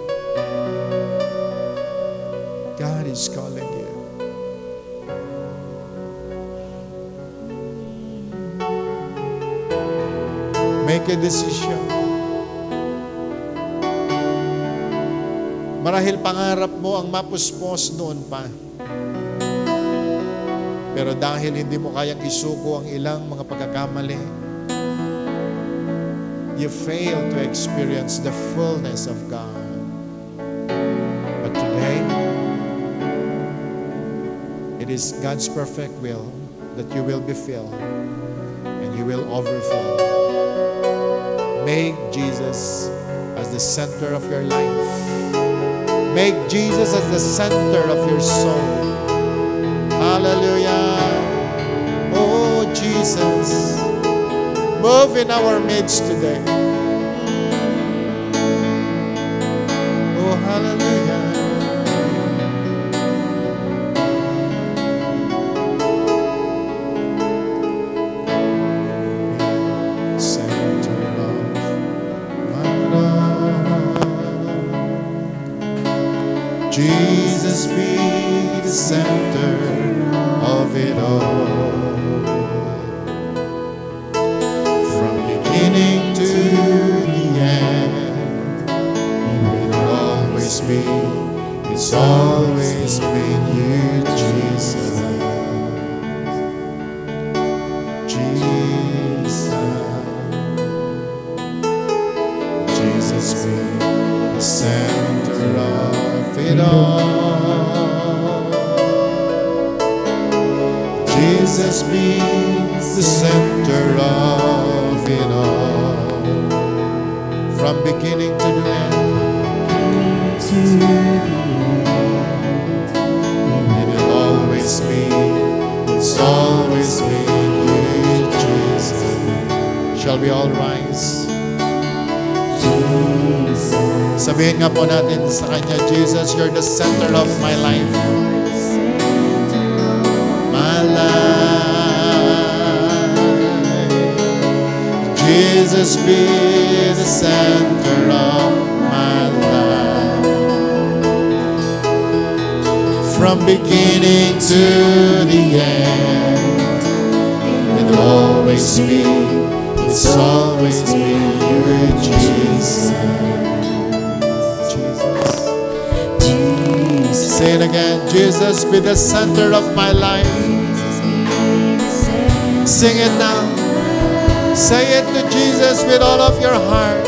God is calling you. Make a decision. Marahil pangarap mo ang mapuspos noon pa. Pero dahil hindi mo kayang isuko ang ilang mga pagkakamali, you fail to experience the fullness of God. But today, it is God's perfect will that you will be filled and you will overflow. Make Jesus as the center of your life. Make Jesus as the center of your soul. Hallelujah. Oh, Jesus, move in our midst today. Oh, hallelujah. Jesus be the center of it all. From beginning to the end, He will always be. It's always been you, Jesus. Jesus be the center of it all. Jesus be the center of beginning to the end. It'll always be, it's always been you, Jesus. Shall we all rise? Sabihin nga po natin sa Kanya, Jesus, you're the center of my life. My life. Jesus, be the center of my life. From beginning to the end, it'll always be, it's always been you, Jesus. Say it again. Jesus, be the center of my life. Sing it now. Say it to Jesus with all of your heart.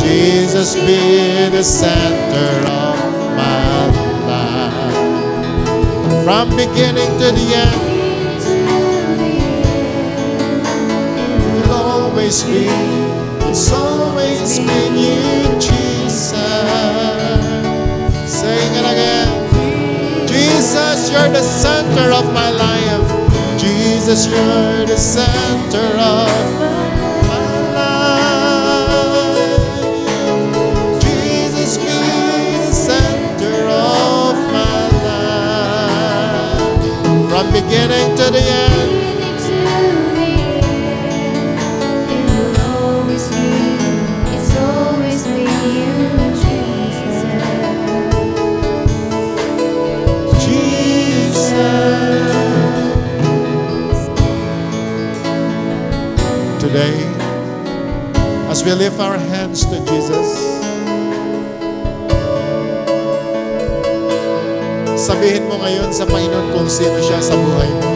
Jesus, be the center of my life. From beginning to the end, it'll always be, it's always been you, Jesus. Sing it again. Jesus, you're the center of my life. Jesus, you're the center of my life. Jesus, be the center of my life. From beginning to the end, it's always been you, Jesus. Today, as we lift our hands to Jesus, sabihin mo ngayon sa Panginoon kung sino siya sa buhay mo.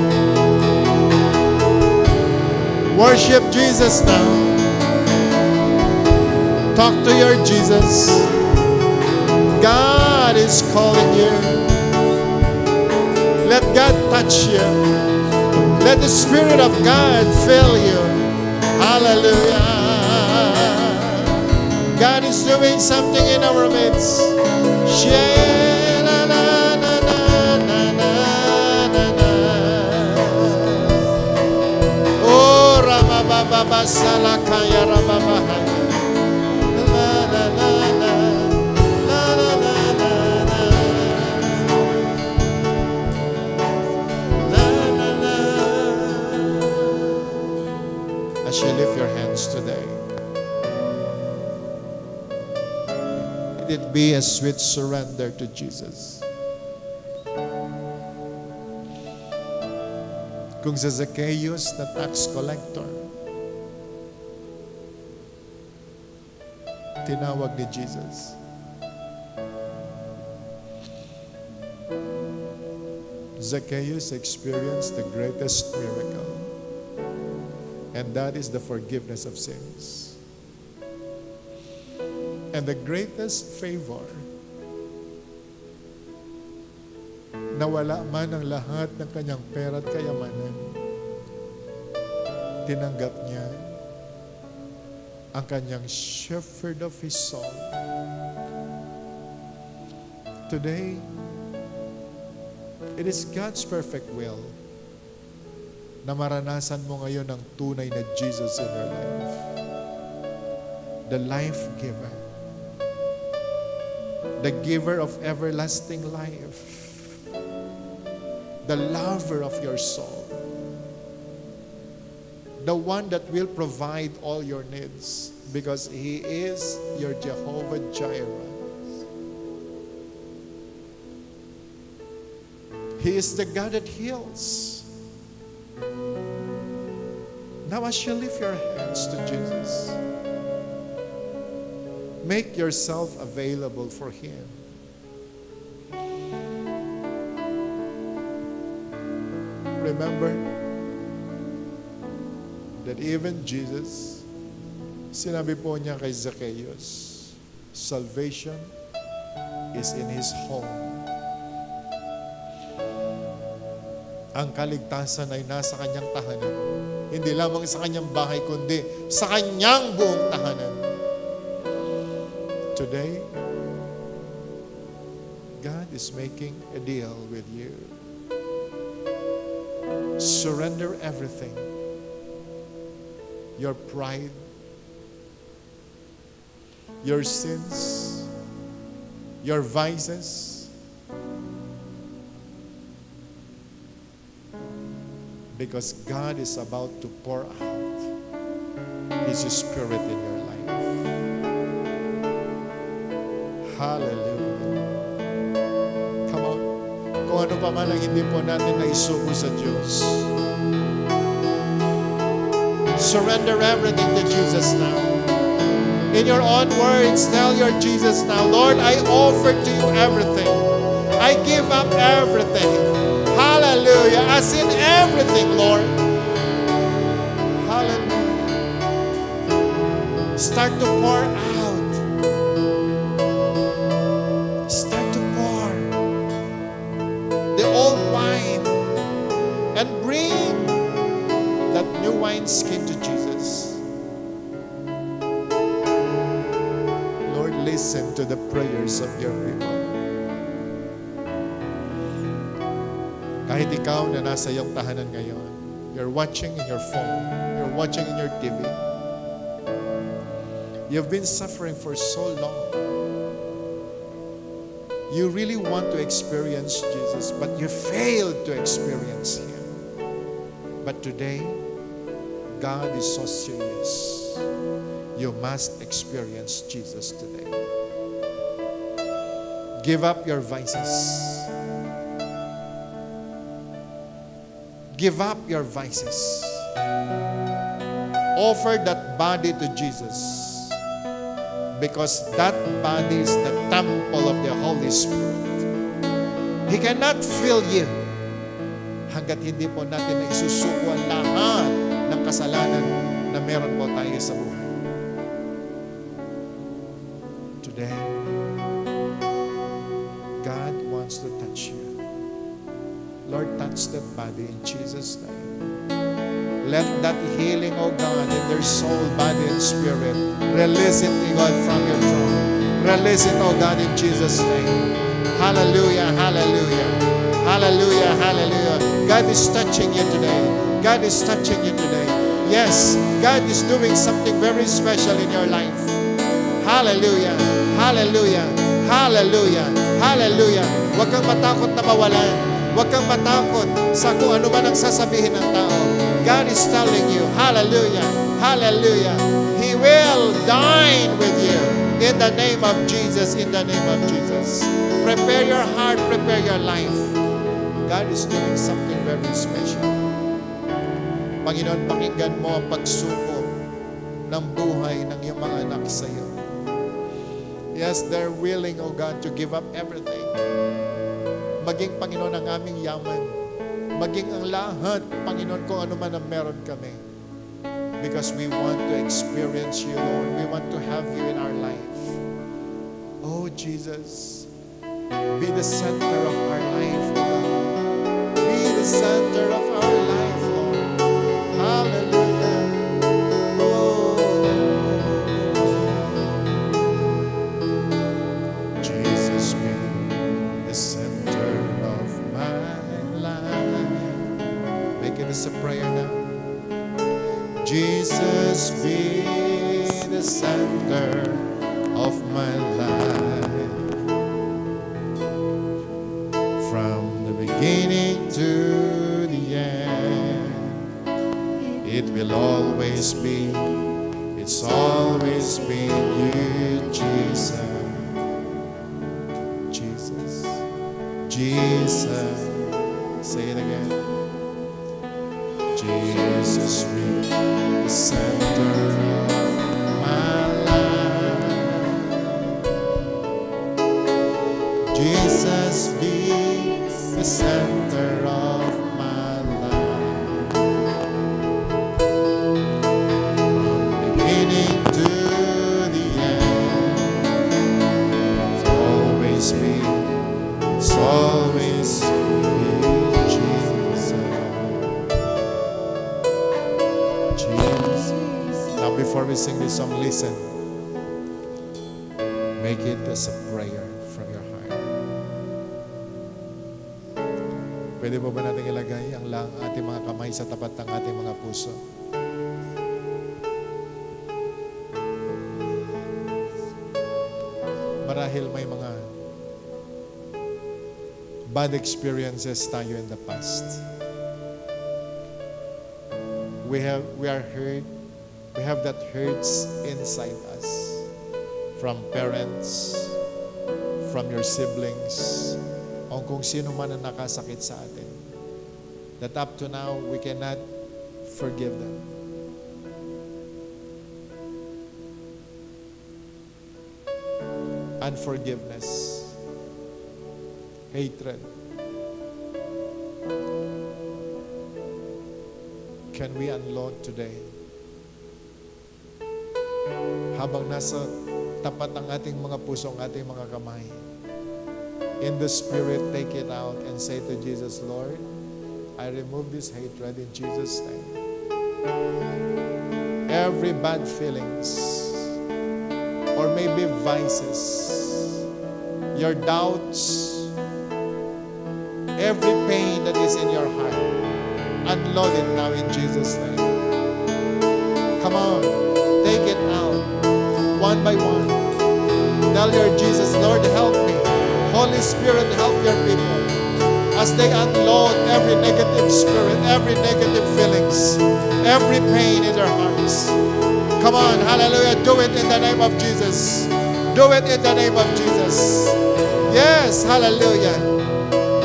Worship Jesus now. Talk to your Jesus. God is calling you. Let God touch you. Let the Spirit of God fill you. Hallelujah. God is doing something in our midst. Oh, Ramababa Salakaya Ramababa. As you lift your hands today, let it be a sweet surrender to Jesus. Kung si Zacchaeus na tax collector, tinawag ni Jesus. Zacchaeus experienced the greatest miracle. And that is the forgiveness of sins. And the greatest favor, nawala man ang lahat ng kanyang pera at kayamanan, tinanggap niya ang kanyang shepherd of his soul. Today, it is God's perfect will na maranasan mo ngayon ang tunay na Jesus in your life. The life giver. The giver of everlasting life. The lover of your soul. The one that will provide all your needs because He is your Jehovah Jireh. He is the God that heals. Now as you lift your hands to Jesus, make yourself available for Him. Remember that even Jesus, sinabi po niya kay Zacchaeus, salvation is in His home. Ang kaligtasan ay nasa kanyang tahanan. Hindi lamang sa kanyang bahay, kundi sa kanyang buong tahanan. Today, God is making a deal with you. Surrender everything. Your pride, your sins, your vices, because God is about to pour out His Spirit in your life. Hallelujah. Come on. Kung ano pa man ang hindi po natin naisuko sa Diyos, surrender everything to Jesus now. In your own words, tell your Jesus now, Lord, I offer to you everything. I give up everything. Hallelujah. As in everything, Lord. Hallelujah. Start to pour out. Start to pour the old wine and bring that new wineskin to Jesus. Lord, listen to the prayers of your people. Kahit ikaw na nasa iyong tahanan ngayon, you're watching in your phone, you're watching in your TV, you've been suffering for so long. You really want to experience Jesus, but you failed to experience Him. But today, God is so serious. You must experience Jesus today. Give up your vices. Give up your vices. Offer that body to Jesus, because that body is the temple of the Holy Spirit. He cannot fill you hanggat hindi po natin na isusuko ang lahat ng kasalanan na meron po tayo sa buhay. Today, God wants to touch you. Lord, touch that body in Jesus' name. Let that healing, oh God, in their soul, body, and spirit, release it, God, from your throne. Release it, oh God, in Jesus' name. Hallelujah, hallelujah, hallelujah, hallelujah. God is touching you today. God is touching you today. Yes, God is doing something very special in your life. Hallelujah, hallelujah, hallelujah, hallelujah. Huwag kang matakot na mawalan. Huwag kang matakot sa kung ano man ang sasabihin ng tao. God is telling you, hallelujah, hallelujah. He will dine with you in the name of Jesus, in the name of Jesus. Prepare your heart, prepare your life. God is doing something very special. Panginoon, pakinggan mo ang pagsuko ng buhay ng iyong mga anak sa iyo. Yes, they're willing, oh God, to give up everything. Maging, Panginoon, ang aming yaman. Maging ang lahat, Panginoon, kung ano man ang meron kami. Because we want to experience you, Lord. We want to have you in our life. Oh, Jesus, be the center of our life, oh God. Be the center of our life, Lord. Hallelujah. Oh, Jesus, be the center of my life. Make it as a prayer now. Jesus, be the center of my life. From the beginning to the end, it will always be, it's always been you, Jesus. Jesus, Jesus, say it again. Jesus, be the center of my life. Jesus, be the center of my life. From the beginning to the end, it's always me, it's always me, Jesus. Jesus. Now before we sing this song, listen. May make it as a prayer from your heart. Pwede po ba natin ilagay ang ating mga kamay sa tapat ng ating mga puso? Marahil may mga bad experiences tayo in the past. We are hurt. We have that hurts inside us from parents, from your siblings, o kung sino man ang nakasakit sa atin. That up to now, we cannot forgive them. Unforgiveness, hatred. Can we unload today? Habang nasa tapat ng ating mga puso, ang ating mga kamay, in the Spirit, take it out and say to Jesus, Lord, I remove this hatred in Jesus' name. Every bad feelings, or maybe vices, your doubts, every pain that is in your heart, unload it now in Jesus' name. Come on, take it out, one by one. Tell your Jesus, Lord, help me. Holy Spirit, help your people as they unload every negative spirit, every negative feelings, every pain in their hearts. Come on, hallelujah, do it in the name of Jesus. Do it in the name of Jesus. Yes, hallelujah.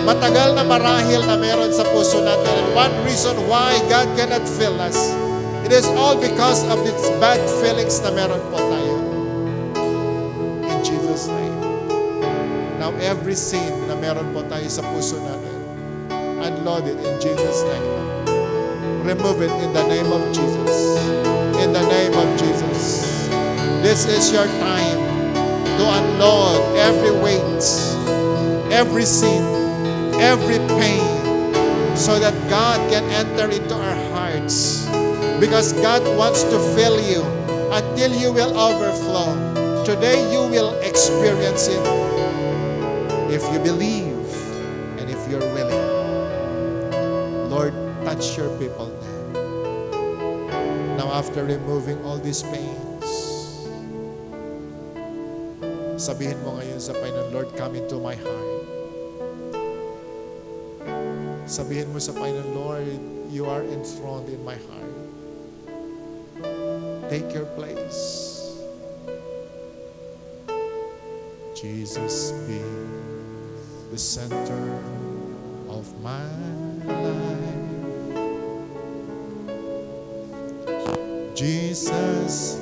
Matagal na marahil na meron sa puso natin. And one reason why God cannot fill us, it is all because of these bad feelings na meron po tayo. In Jesus' name. Now, every sin na meron po tayo sa puso natin, unload it in Jesus' name. Remove it in the name of Jesus. In the name of Jesus. This is your time to unload every weight, every sin, every pain, so that God can enter into our hearts. Because God wants to fill you until you will overflow. Today you will experience it if you believe and if you're willing. Lord, touch your people now. Now, after removing all these pains, sabihin mo ngayon sa Panginoon, Lord, come into my heart. Sabihin mo sa Panginoon, Lord, you are enthroned in my heart. Take your place. Jesus, be the center of my life. Jesus,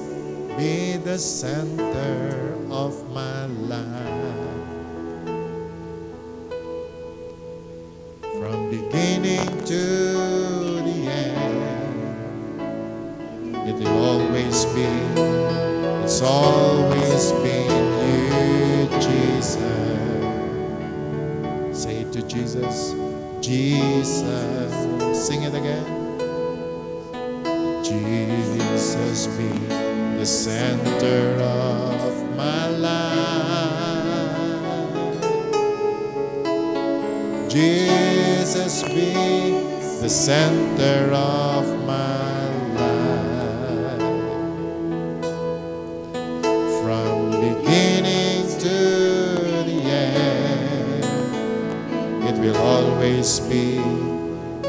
be the center of my life. From beginning to the end, it will always be, it's always been you, Jesus. Say it to Jesus, Jesus. Sing it again. Jesus, be the center of my life. Jesus, be the center of my life. From beginning to the end, it will always be,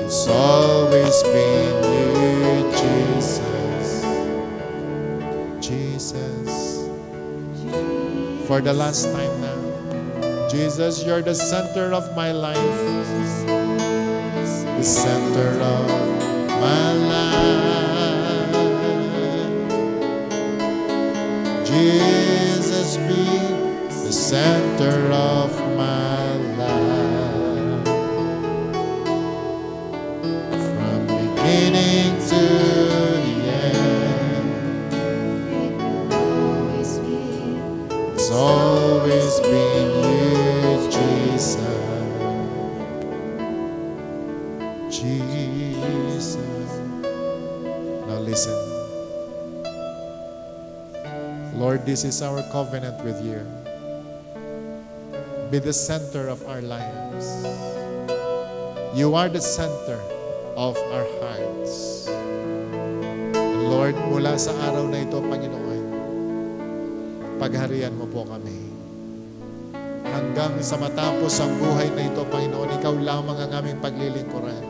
it's always been you, Jesus. Jesus. For the last time now, Jesus, you're the center of my life. The center of my life. Jesus, be the center of my life. From beginning to the end, it's always been you, Jesus. Jesus. Now listen. Lord, this is our covenant with you. be the center of our lives. You are the center of our hearts. And Lord, mula sa araw na ito, Panginoon, pagharian mo po kami. Hanggang sa matapos ang buhay na ito, Panginoon, ikaw lamang ang aming paglilingkuran.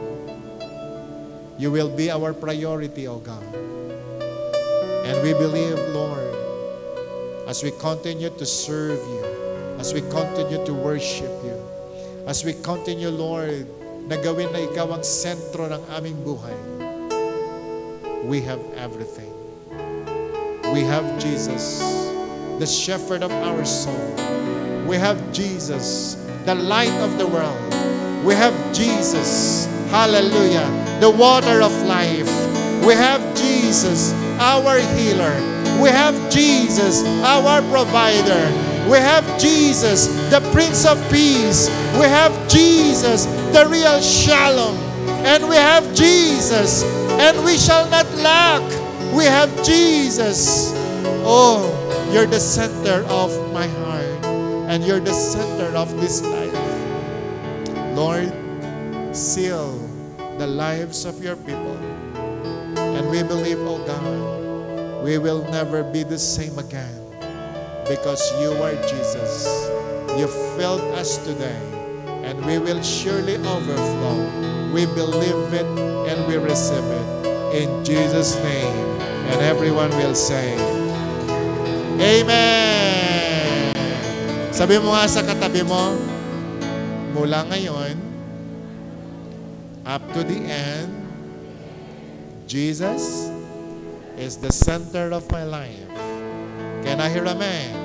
You will be our priority, O God. And we believe, Lord, as we continue to serve you, as we continue to worship you, as we continue, Lord, na gawin na ikaw ang sentro ng aming buhay, we have everything. We have Jesus, the shepherd of our soul. We have Jesus, the light of the world. We have Jesus, hallelujah, the water of life. We have Jesus, our healer. We have Jesus, our provider. We have Jesus, the Prince of Peace. We have Jesus, the real Shalom. And we have Jesus, and we shall not lack. We have Jesus. Oh, you're the center of my heart, and you're the center of this life. Lord, seal the lives of your people. And we believe, oh God, we will never be the same again. Because you are Jesus. You filled us today, and we will surely overflow. We believe it and we receive it. In Jesus' name. And everyone will say, Amen! Sabi mo nga sa katabi mo, mula ngayon, up to the end, Jesus is the center of my life. Can I hear amen?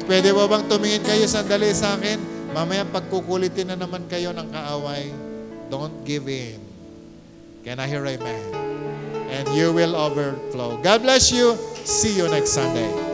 Pwede ba bang tumingin kayo sandali sa akin? Mamaya pagkukulitin na naman kayo ng kaaway. Don't give in. Can I hear amen? And you will overflow. God bless you. See you next Sunday.